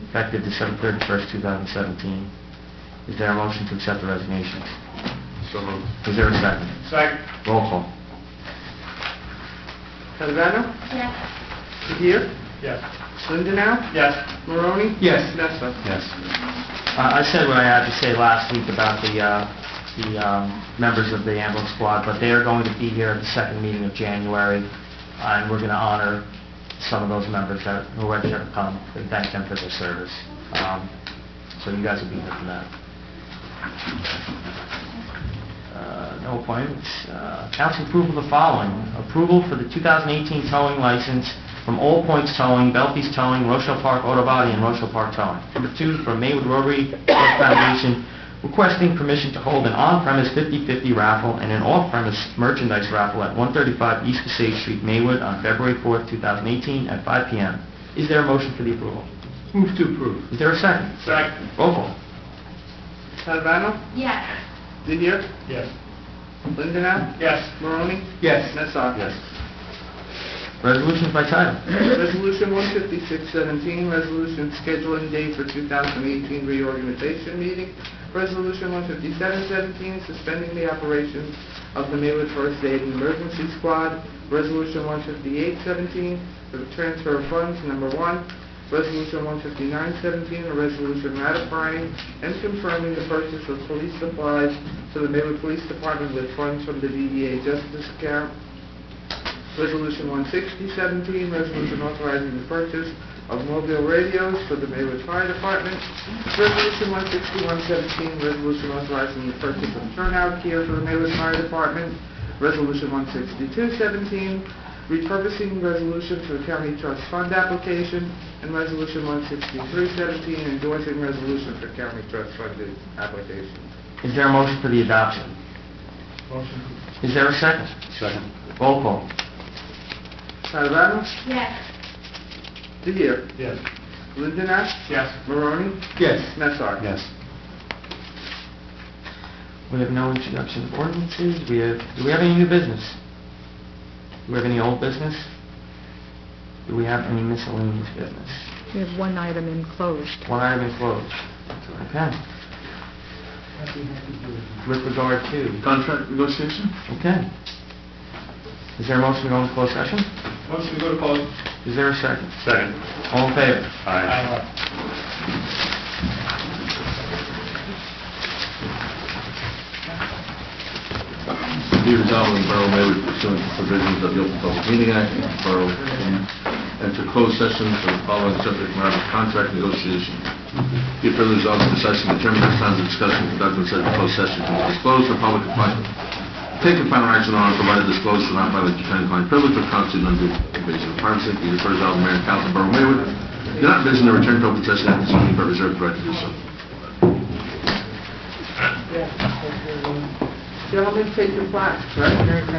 effective December 31st, 2017. Is there a motion to accept the resignations? So moved. Is there a second? Second. Roll call. Calvano? Yes. Sevier? Yes. Lindenau? Yes. Maroni? Yes. Nessa? Yes. I said what I had to say last week about the members of the ambulance squad, but they are going to be here at the second meeting of January, and we're going to honor some of those members that who are ready to come and thank them for their service. So you guys will be here for that. No appointments. Council approval of the following. Approval for the 2018 towing license from All Points Towing, Belfi's Towing, Rochelle Park Auto Body, and Rochelle Park Towing. Number 2, from Maywood Rotary Foundation, requesting permission to hold an on-premise 50/50 raffle and an off-premise merchandise raffle at 135 East Passaic Street, Maywood, on February 4th, 2018, at 5 p.m. Is there a motion for the approval? Move to approve. Is there a second? Second. Roll call. Calvano? Yes. Didier? Yes. Lindenau? Yes. Maroni? Yes. Nessa? Yes. Resolutions by title. Resolution 15617, resolution scheduling date for 2018 reorganization meeting. Resolution 15717, suspending the operations of the Maywood First Aid and Emergency Squad. Resolution 15817, for the transfer of funds. Number 1. Resolution 15917, a resolution ratifying and confirming the purchase of police supplies to the Maywood Police Department with funds from the DDA Justice Account. Resolution 16017, resolution authorizing the purchase of mobile radios for the Maywood Fire Department. Resolution 16117, resolution authorizing the purchase of turnout gear for the Maywood Fire Department. Resolution 16217, repurposing resolution for the County Trust Fund application. And Resolution 16317, endorsing resolution for County Trust Funded application. Is there a motion for the adoption? Motion. Is there a second? Second. Roll call. Calvano? Yes. Didier? Yes. Lindenau? Yes. Maroni? Yes. Nessa? Yes. We have no introduction of ordinances. Do we have any new business? Do we have any old business? Do we have any miscellaneous business? We have one item in closed. One item is closed. Okay. With regard to... Contract negotiation? Okay. Is there a motion to go into closed session? Motion to go to close. Is there a second? Second. All in favor? Aye. Be resolved in the Borough of Maywood pursuant to provisions of the Open Public Meeting Act, Borough enter closed session for the following subject matter contract negotiation. Be it further resolved that the session determined the times of discussion conducted in such closed session can be disclosed to the public and final. Taking final action on provided disclosed will not violate attorney-client privilege or constitute an undue invasion of privacy. Be it further resolved, the Mayor and Council of Borough of Maywood do not envision a return to open session after this meeting, but reserve the right to do so. Gentlemen, take your plaques, right? Yeah.